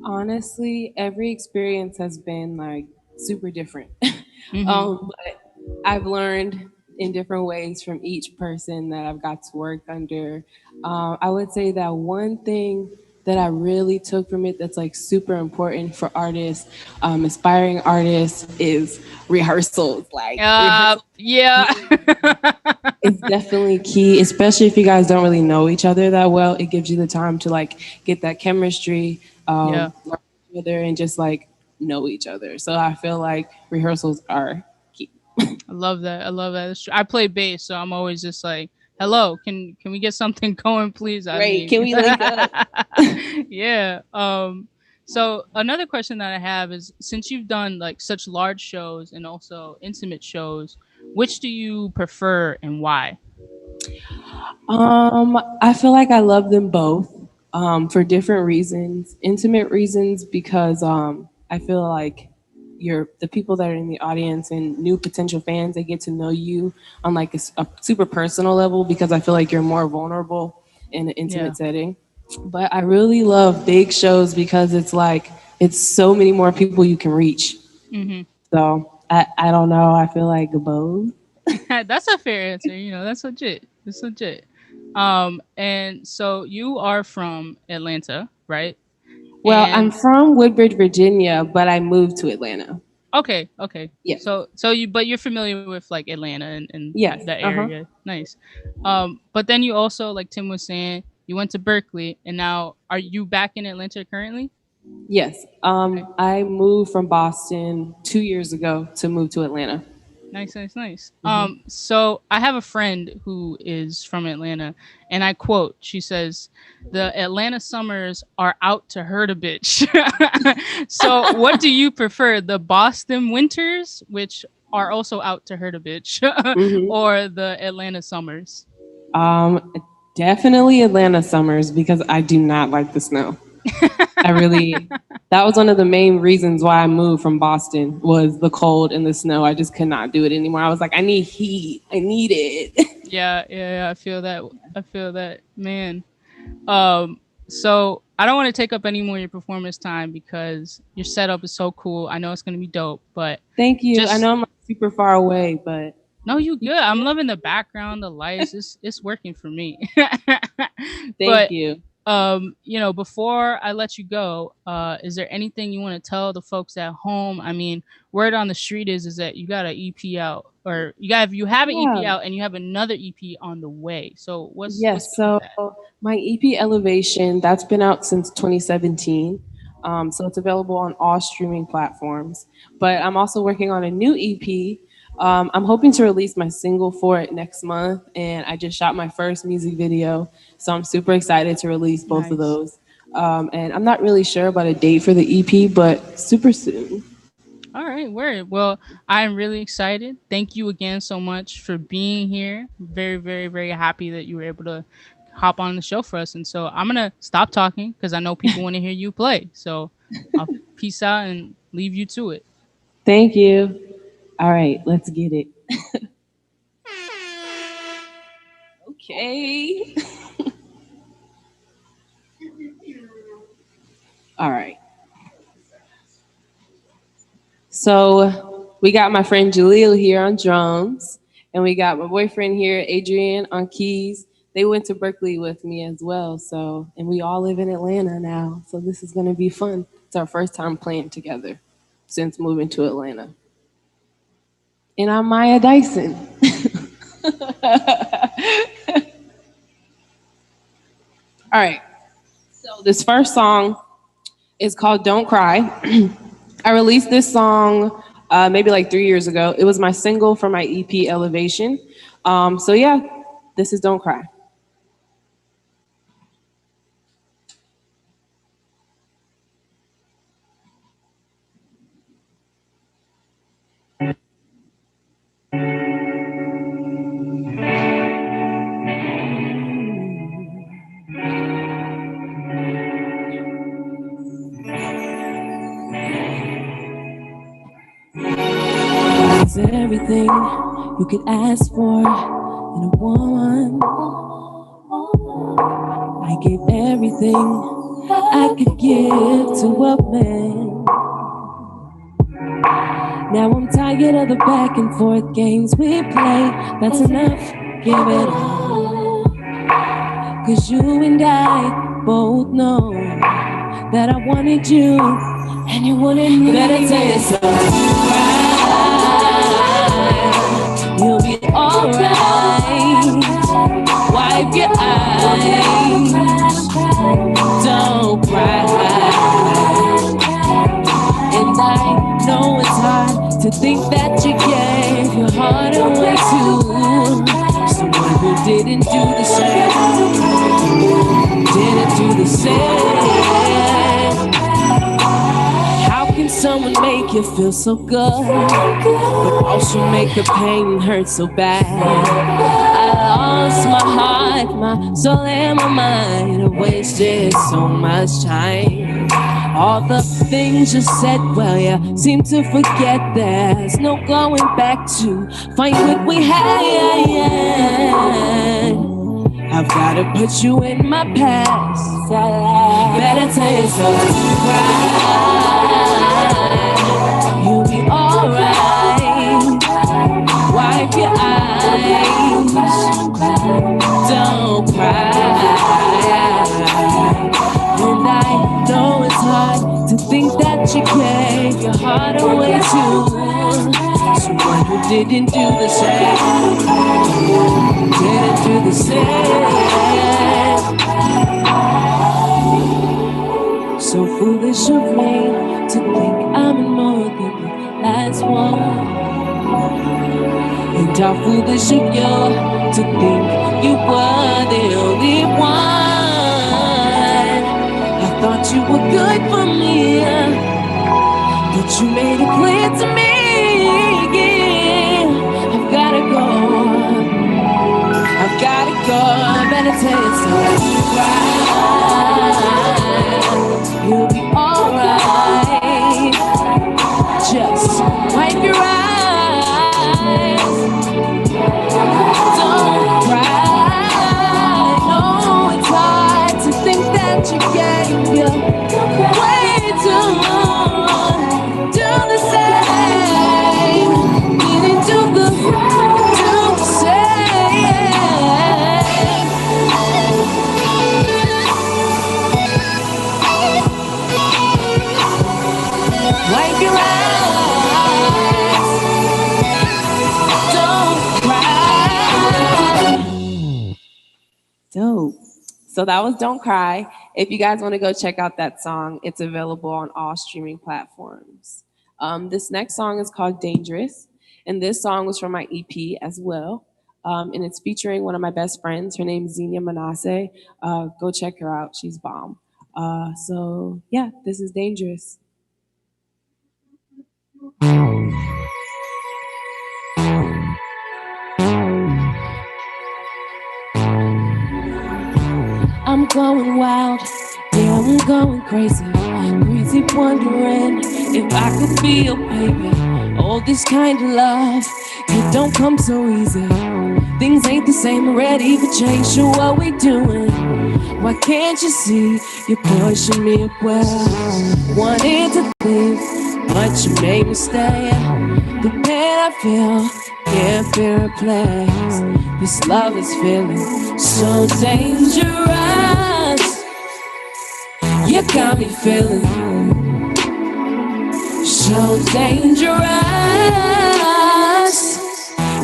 Honestly, every experience has been like super different. Mm-hmm. But I've learned in different ways from each person that I've got to work under. I would say that one thing that I really took from it that's like super important for artists, aspiring artists, is rehearsals. Like rehearsals Yeah. is definitely key, especially if you guys don't really know each other that well. It gives you the time to like get that chemistry, Yeah. learn each other, and just like know each other. So I feel like rehearsals are key. I love that. I love that. It's true. I play bass, so I'm always just like, "Hello, can we get something going, please? I Great. need." Can we link up? Yeah. So another question that I have is, since you've done like such large shows and also intimate shows, which do you prefer and why? I feel like I love them both for different reasons. Intimate reasons because I feel like the people that are in the audience and new potential fans, they get to know you on like a super personal level because I feel like you're more vulnerable in an intimate setting. But I really love big shows because it's like it's so many more people you can reach. Mm-hmm. So I don't know. I feel like both. That's a fair answer. That's legit. That's legit. And so you are from Atlanta, right? Well, And I'm from Woodbridge, Virginia, but I moved to Atlanta. okay. Yeah. So but you're familiar with like Atlanta and Yes. that area. Nice. But then you also, like Tim was saying, you went to Berkeley, and now are you back in Atlanta currently? Yes. I moved from Boston 2 years ago to move to Atlanta. Nice. So I have a friend who is from Atlanta, and I quote, she says, "The Atlanta summers are out to hurt a bitch." So what do you prefer, the Boston winters, which are also out to hurt a bitch, or the Atlanta summers? Definitely Atlanta summers because I do not like the snow. That was one of the main reasons why I moved from Boston was the cold and the snow. I just could not do it anymore. I was like, I need heat. I need it. Yeah. I feel that, man. So I don't want to take up any more of your performance time because your setup is so cool. I know it's gonna be dope, but thank you. I know I'm like super far away, but no, you good. I'm loving the background, the lights. It's working for me. Thank you. Before I let you go, is there anything you want to tell the folks at home? I mean, word on the street is that you got an EP out, or you have an EP out, and you have another EP on the way. So what's so my EP Elevation, that's been out since 2017. So it's available on all streaming platforms. But I'm also working on a new EP. I'm hoping to release my single for it next month, and I just shot my first music video, so I'm super excited to release both of those. And I'm not really sure about a date for the EP, but super soon. All right, word. Well, I'm really excited. Thank you again so much for being here. Very, very, very happy that you were able to hop on the show for us. And so I'm gonna stop talking because I know people want to hear you play. So I'll peace out and leave you to it. Thank you. All right, let's get it. Okay. All right. So we got my friend Jaleel here on drums, and we got my boyfriend here, Adrian, on keys. They went to Berkeley with me as well. And we all live in Atlanta now. So this is gonna be fun. It's our first time playing together since moving to Atlanta. And I'm Mayah Dyson. All right. So this first song is called Don't Cry. I released this song maybe like 3 years ago. It was my single for my EP Elevation. So yeah, this is Don't Cry. It's everything you could ask for in a woman. I gave everything I could give to a man. Now I'm tired of the back and forth games we play. That's enough, give it all. Cause you and I both know that I wanted you and you wanted me. Better tell yourself, right, you'll be alright. Wipe your eyes, don't cry. And I know it's hard to think that you gave your heart away to someone who didn't do the same. Didn't do the same. How can someone make you feel so good, but also make the pain hurt so bad? I lost my heart, my soul and my mind. I wasted so much time. All the things you said, well, you seem to forget there's no going back to find what we had. I've gotta put you in my past. Better tell yourself to cry. You'll be alright. Wipe your eyes. Don't cry. And I know it's hard to think that you gave your heart away to someone who didn't do the same. Didn't do the same. So foolish of me to think I'm in more than the last one. And how foolish of you to think you were the only one. I thought you were good for me, but you made it clear to me. I've gotta go. I've gotta go. Better tell yourself to cry. You'll be alright. Just wipe your eyes. Don't cry. No, it's hard to think that you gave your way too long. Do the same. Didn't do the same. Wipe your eyes. Don't cry. Dope. So that was Don't Cry. If you guys want to go check out that song, it's available on all streaming platforms. This next song is called Dangerous. And this song was from my EP as well. And it's featuring one of my best friends. Her name is Xenia Manasseh. Go check her out. She's bomb. So yeah, this is Dangerous. I'm going wild, yeah, I'm going crazy. Crazy wondering if I could be your baby. All this kind of love, it don't come so easy. Things ain't the same already, but change, so what we doing? Why can't you see you're pushing me away? Wanted to leave, but you made me stay. The pain I feel can't be replaced. This love is feeling so dangerous. You got me feeling so dangerous.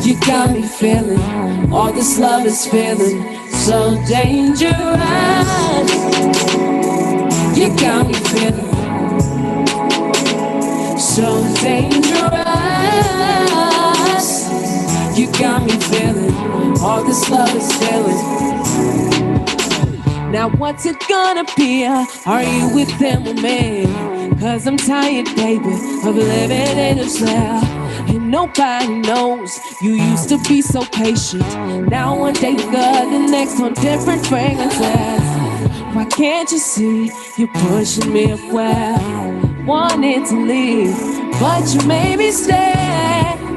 You got me feeling, all this love is feeling so dangerous. You got me feeling so dangerous. You got me feeling, all this love is feeling. Now what's it gonna be? Are you with them or me? Cause I'm tired, baby, of living in a cell. And nobody knows you used to be so patient. Now one day good, the next on different fragrances. Why can't you see you're pushing me away? Wanted to leave, but you made me stay.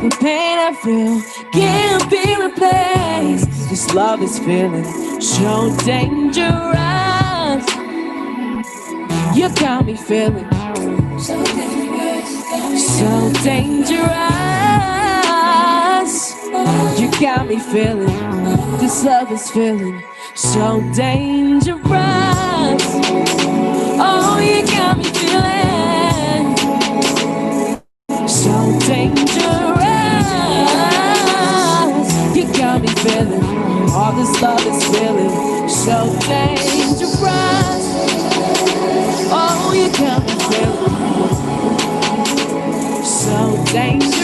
The pain I feel can't be replaced. This love is feeling so dangerous. You got me feeling so dangerous. You got me feeling, this love is feeling so dangerous. Oh, you got me feeling so dangerous. You got me feeling, all this love is feeling so dangerous. Oh, you got me feeling so dangerous.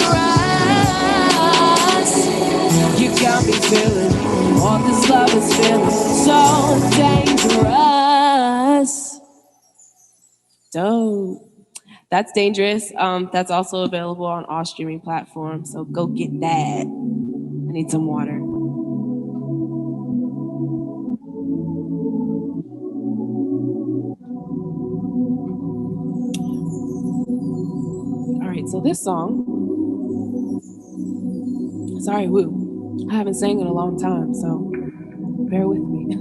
You got me feeling, all this love is feeling so dangerous. Dope. That's Dangerous. That's also available on all streaming platforms, so go get that. I need some water. All right, so this song, sorry, woo, I haven't sang in a long time, so bear with me.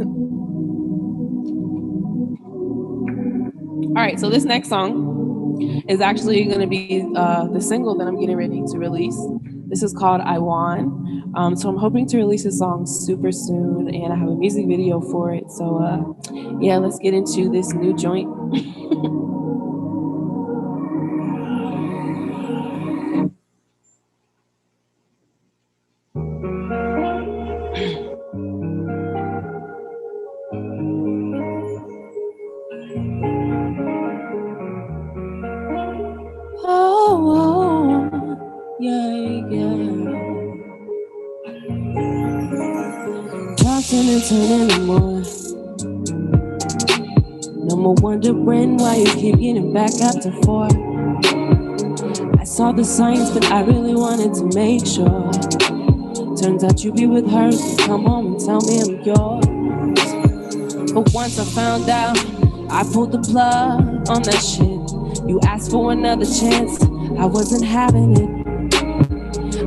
All right, so this next song is actually going to be the single that I'm getting ready to release. This is called I Won. So I'm hoping to release this song super soon, and I have a music video for it. So yeah, let's get into this new joint. Oh, yeah, yeah. Tossing and turning anymore. No more wondering why you keep getting back after 4. I saw the signs, but I really wanted to make sure. Turns out you be with her, so come home and tell me I'm yours. But once I found out, I pulled the plug on that shit. You asked for another chance, I wasn't having it.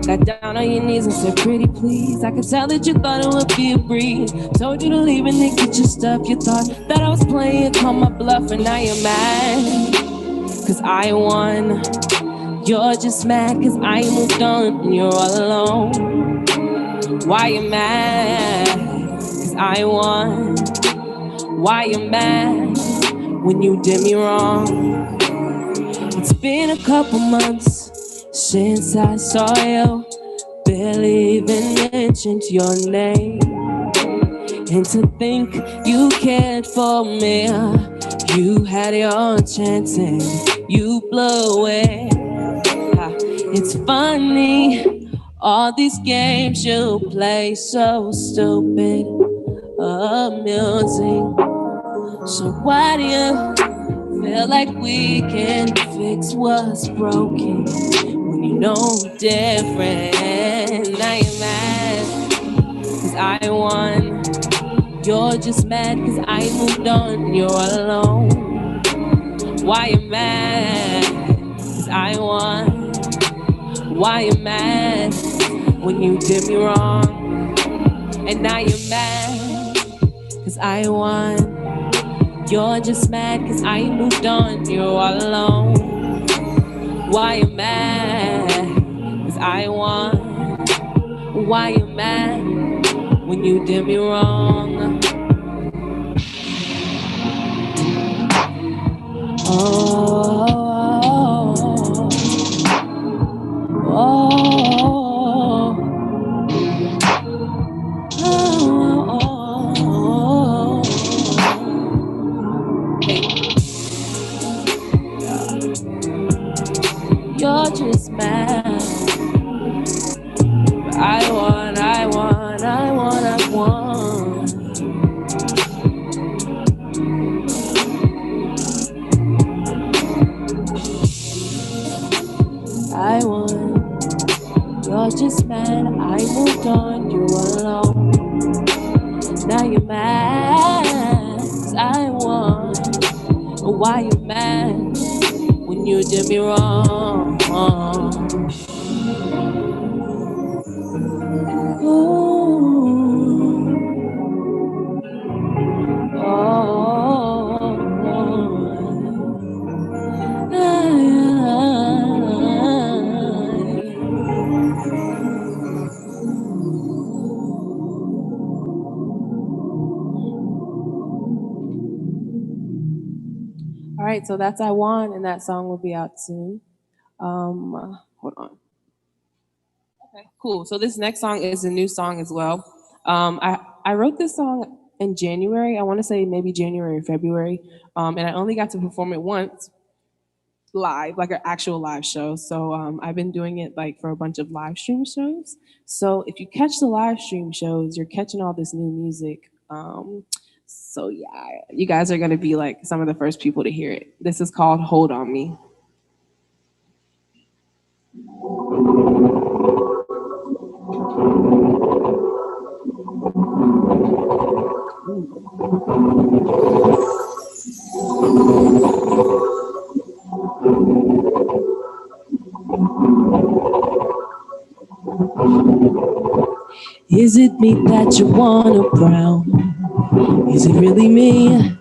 Got down on your knees and said, pretty please. I could tell that you thought it would be a breeze. Told you to leave and then get your stuff. You thought that I was playing, call my bluff, and now you're mad. Cause I won. You're just mad cause I moved on and you're all alone. Why you mad? Cause I won. Why you mad when you did me wrong? It's been a couple months since I saw you, barely even mentioned your name. And to think you cared for me, you had your chance and you blew away. It's funny, all these games you play, so stupid, amusing. So why do you feel like we can fix what's broken when you know different? Now you're mad cause I won. You're just mad cause I moved on, you're alone. Why you mad cause I won? Why you mad when you did me wrong? And now you're mad cause I won. You're just mad cause I moved on, you're all alone. Why you mad cause I won? Why you mad when you did me wrong? Oh, oh, oh. You're just mad. I won, I won, I won, I won. I won. You're just mad. I moved on. You're alone. Now you're mad. 'Cause I won. Why you mad when you did me wrong? All right, so that's I Won, and that song will be out soon. Hold on. Okay, cool. So this next song is a new song as well. I wrote this song in January. I want to say maybe January or February, and I only got to perform it once live, like an actual live show. So I've been doing it like for a bunch of live stream shows. So if you catch the live stream shows, you're catching all this new music. So yeah, you guys are gonna be like some of the first people to hear it. This is called Hold On Me. Is it me that you wanna brown? Is it really me?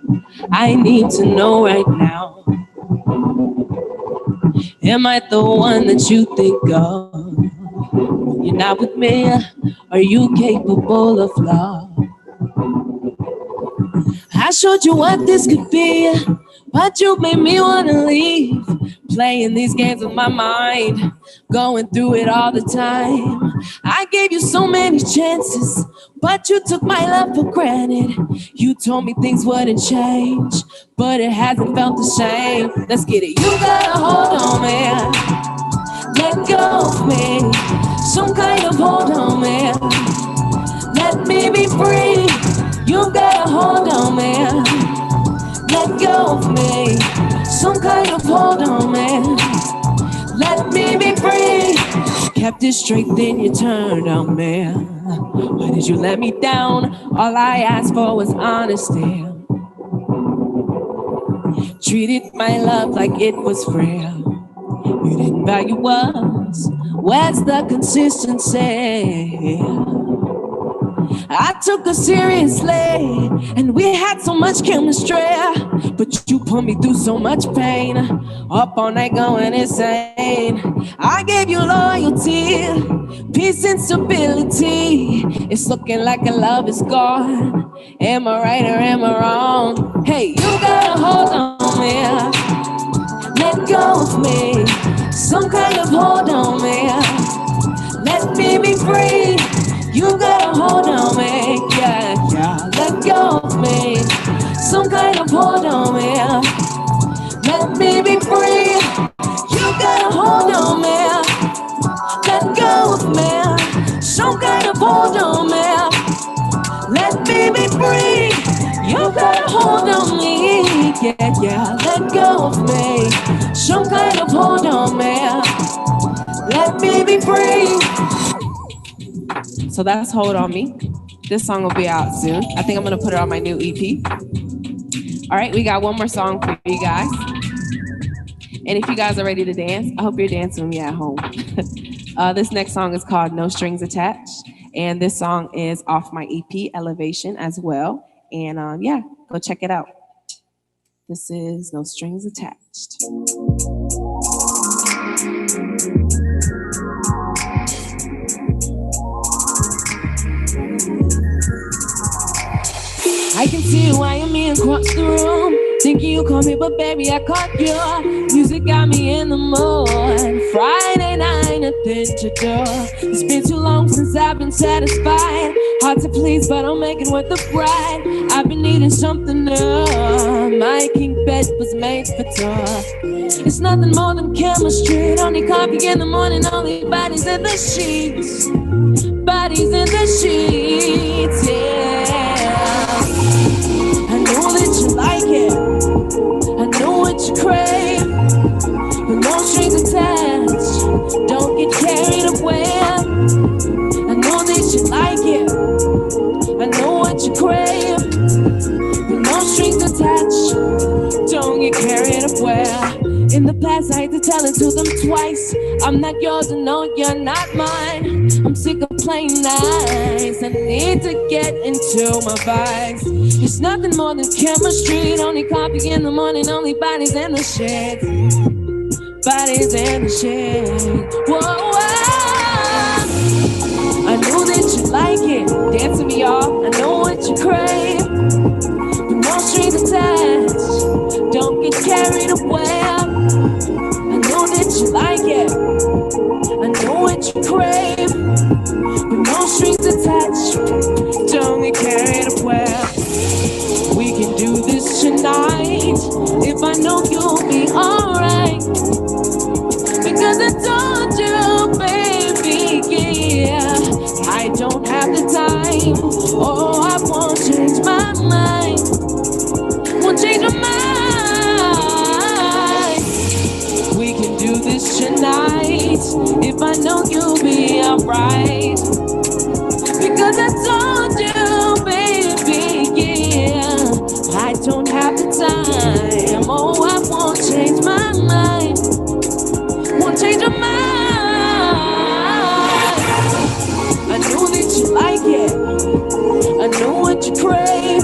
I need to know right now. Am I the one that you think of when you're not with me? Are you capable of love? I showed you what this could be, but you made me wanna leave. Playing these games with my mind, going through it all the time. I gave you so many chances, but you took my love for granted. You told me things wouldn't change, but it hasn't felt the same. Let's get it. You gotta hold on, man. Let go of me. Some kind of hold on, man. Let me be free. You gotta hold on, man. Let go of me. Some kind of hold on, man. Let me be free. Kept it straight, then you turned on me. Why did you let me down? All I asked for was honesty. Treated my love like it was free. You didn't value us. Where's the consistency? I took her seriously, and we had so much chemistry, but you put me through so much pain, up all night going insane. I gave you loyalty, peace and stability. It's looking like our love is gone. Am I right or am I wrong? Hey, you gotta hold on me. Let go of me. Some kind of hold on me. Let me be free. You gotta hold on me, yeah, yeah. Let go of me. Some kind of hold on me. Let me be free. You gotta hold on me. Let go of me. Some kind of hold on me. Let me be free. You gotta hold on me, yeah, yeah. Let go of me. Some kind of hold on me. Let me be free. So that's Hold On Me. This song will be out soon. I think I'm gonna put it on my new EP. All right, we got one more song for you guys. And if you guys are ready to dance, I hope you're dancing with me at home. This next song is called No Strings Attached. And this song is off my EP, Elevation, as well. And yeah, go check it out. This is No Strings Attached. I can see you eyeing me across the room, thinking you call me, but baby, I caught you. Music got me in the mood. Friday night, nothing to do. It's been too long since I've been satisfied. Hard to please, but I'm making worth the ride. I've been needing something new. My king bed was made for two. It's nothing more than chemistry. Only coffee in the morning, only bodies in the sheets. Bodies in the sheets, yeah. I know that you like it. I know what you crave. But no strings attached. Don't get carried away. I know that you like it. I know what you crave. But no strings attached. Don't get carried away. In the past, I had to tell it to them twice. I'm not yours and no, you're not mine. I'm sick of playing nice. I need to get into my vibes. It's nothing more than chemistry. Only coffee in the morning, only bodies in the shade. Bodies in the shade. Whoa, whoa. I know that you like it. Dance with me, y'all. I know what you crave. But no strings attached. Don't get carried carried away. I know that you like it. I know what you crave. With no strings attached. Don't get carried away. We can do this tonight. If I know you'll be alright. Because I told you, baby, yeah, I don't have the time. Oh, I won't change my mind. Won't change my mind. We can do this tonight. If I know you'll be alright. Because I told you, baby, yeah, I don't have the time. Oh, I won't change my mind. Won't change your mind. I know that you like it. I know what you crave.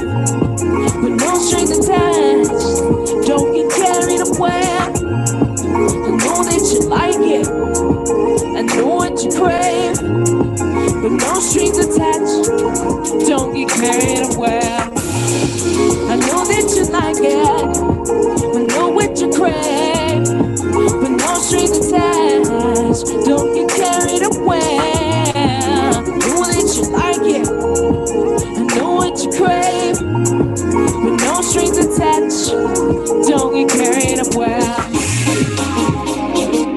With no strings attached. Don't get carried away. I know that you like it. I know what you crave. With no strings attached. Don't get carried away. I know that you like it. I know what you crave. With no strings attached. Don't get carried away. I know that you like it. I know what you crave. With no strings attached. Don't get carried away.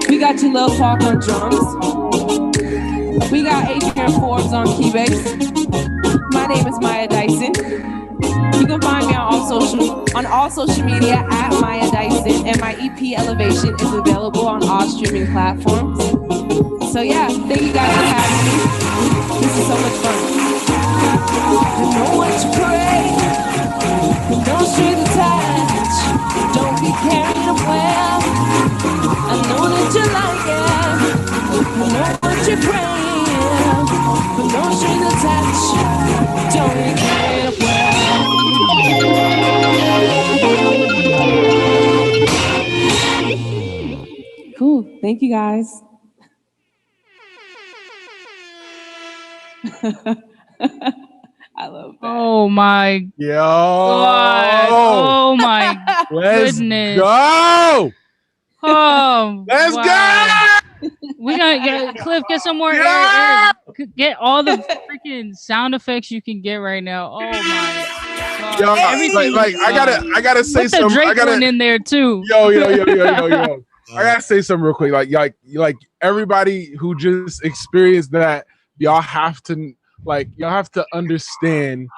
We got your Lil Talk on drums. We got Adrian Forbes on key bass. My name is Mayah Dyson. You can find me on all social media at Mayah Dyson, and my EP Elevation is available on all streaming platforms. So yeah, thank you guys for having me. This is so much fun. I know what you pray, but don't strings attached. Don't be carried away. I know that you like it. I know what you pray, but no strings attached. Don't be carried away. Cool. Thank you guys. I love that. Oh my Yo. God. Oh my Let's goodness. go. Oh, Let's go. We gotta get Cliff. Get some more Yeah. air. Get all the freaking sound effects you can get right now. Oh my God. Yo, Everything like is I gotta say Put the something. Drake one in there too. Yo. I gotta say something real quick. Like everybody who just experienced that, y'all have to understand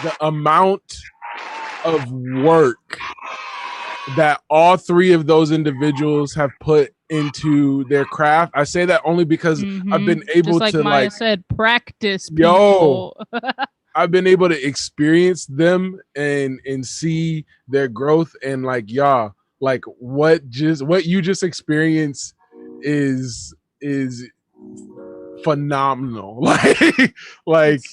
the amount of work that all three of those individuals have put into their craft. I say that only because I've been able Just like to Mayah said, practice. People. I've been able to experience them and see their growth, and like y'all, like what you just experienced is phenomenal. Like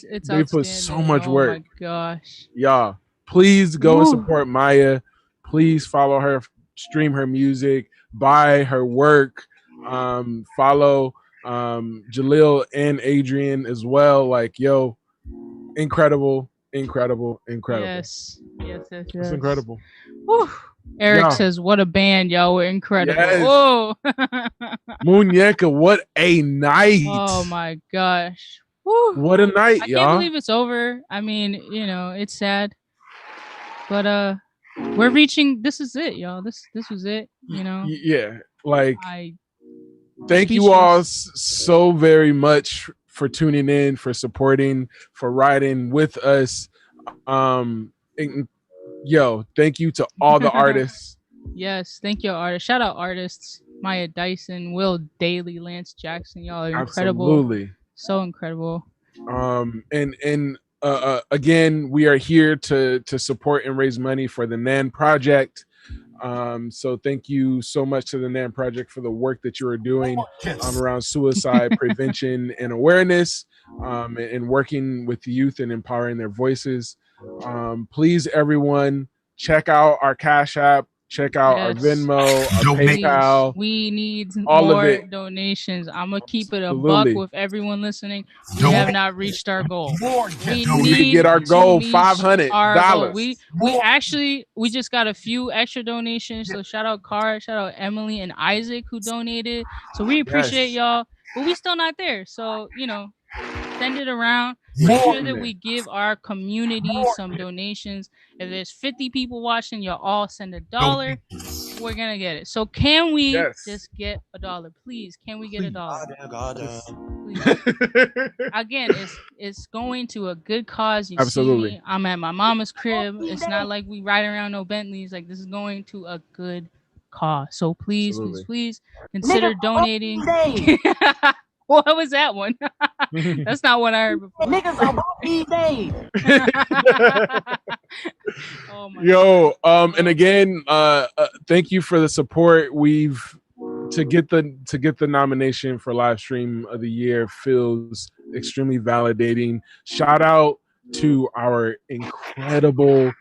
it's they put so much Oh work. my gosh. Y'all, please go and Woo. support Mayah. Please follow her, stream her music, buy her work, follow Jaleel and Adrian as well. Like, yo, incredible. Yes. It's incredible. Whew. Eric Yeah. says, "What a band, y'all! We're incredible." Yes. Whoa. Muñeca, what a night. Oh my gosh. Whew. What a night, I y'all. can't believe it's over. I mean, it's sad. But we're reaching, this is it, y'all. This was it, Yeah, like I thank you all so very much for tuning in, for supporting, for riding with us. Yo, thank you to all the artists. Yes, thank you, artists. Shout out artists. Mayah Dyson, Will Dailey, Lance Jackson. Y'all are incredible. Absolutely. So incredible. And again, we are here to support and raise money for the Nan Project. So thank you so much to the Nan Project for the work that you are doing around suicide prevention and awareness, and working with the youth and empowering their voices. Please, everyone, check out our Cash App, Check out our Yes. Venmo, our Donate. PayPal. We need all of more it. donations. I'm gonna keep it a Absolutely. buck with everyone listening. We Don't- have not reached our goal. We We need to get our to goal, reach $500. our goal. We just got a few extra donations. So shout out Cara, shout out Emily and Isaac who donated. So we appreciate y'all, but we still not there. So send it around. Make sure that we give our community some donations. If there's 50 people watching, y'all all send $1. We're gonna get it. So can we just get $1, please? Can we get $1? Please. Again, it's going to a good cause. You Absolutely. see me. I'm at my mama's crib. It's not like we ride around no Bentleys. Like, this is going to a good cause. So please, please consider donating. What was that one? That's not what I heard before. Niggas are these days. Oh my Yo, and again, thank you for the support. To get the nomination for live stream of the year feels extremely validating. Shout out to our incredible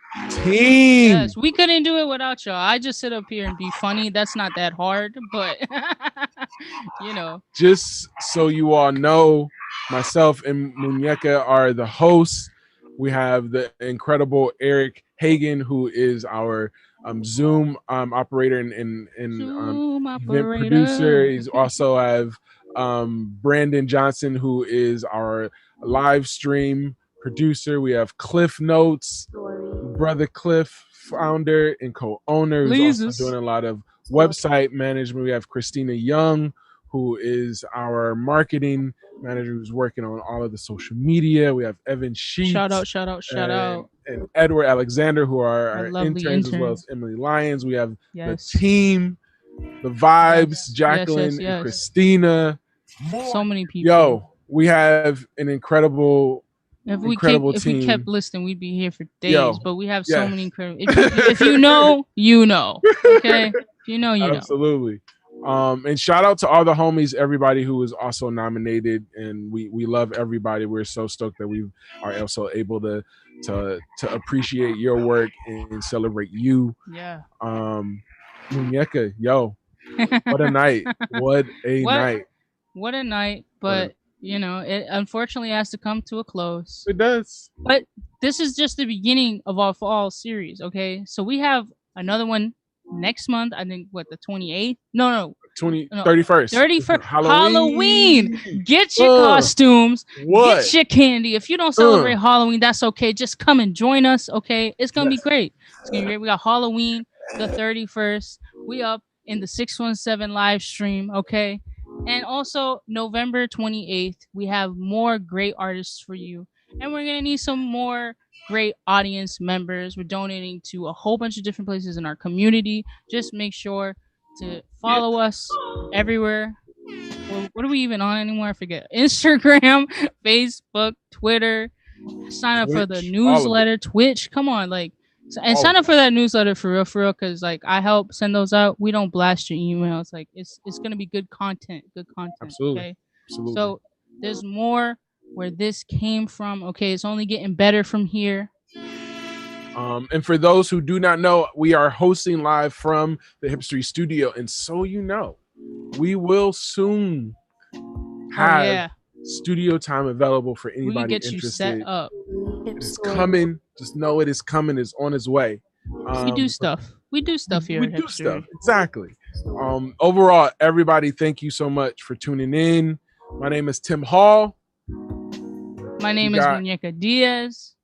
team. Yes, we couldn't do it without y'all. I just sit up here and be funny. That's not that hard, but Just so you all know, myself and Muñeca are the hosts. We have the incredible Eric Hagen, who is our Zoom operator and event producer. He's also have Brandon Johnson, who is our live stream producer. We have Cliff Notes, brother Cliff, founder and co-owner, who's also doing a lot of website management. We have Christina Young, who is our marketing manager, who's working on all of the social media. We have Evan Sheets. Shout out. And Edward Alexander, who are our lovely interns, as well as Emily Lyons. We have the Yes. team, the vibes, Jacqueline yes. and Christina. So many people. Yo, we have an incredible If we team. kept listing, we'd be here for days. Yo, but we have so many incredible. If you know, you know. Okay, if you know, you know. Absolutely. And shout out to all the homies, everybody who was also nominated, and we love everybody. We're so stoked that we are also able to appreciate your work and celebrate you. Yeah. Muñeca, yo, what a night! What a night! What a night! But it unfortunately has to come to a close. It does. But this is just the beginning of our fall series. Okay, so we have another one next month. I think the 28th. No. 31st. 31st. Halloween. Get your costumes. Get your candy. If you don't celebrate Halloween, that's okay. Just come and join us. Okay, it's gonna be great. It's gonna be great. We got Halloween the 31st. We up in the 617 live stream. Okay. And also November 28th, we have more great artists for you. And we're going to need some more great audience members. We're donating to a whole bunch of different places in our community. Just make sure to follow us everywhere. Well, what are we even on anymore? I forget. Instagram, Facebook, Twitter. Sign up for the newsletter, Twitch. Come on, sign up for that newsletter for real, because I help send those out. We don't blast your emails. It's gonna be good content. Absolutely. Okay. Absolutely. So there's more where this came from. Okay, it's only getting better from here. And for those who do not know, we are hosting live from the HipStory studio, and so we will soon have studio time available for anybody we can get interested. You set up. It's coming. Just know it is coming. It's on its way. We do stuff. We do stuff here. We do stuff. Exactly. Overall, everybody, thank you so much for tuning in. My name is Tim Hall. My name is Muñeca Diaz.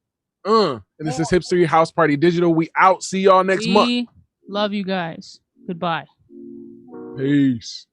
And this is HipStory House Party Digital. We out. See y'all next month. We love you guys. Goodbye. Peace.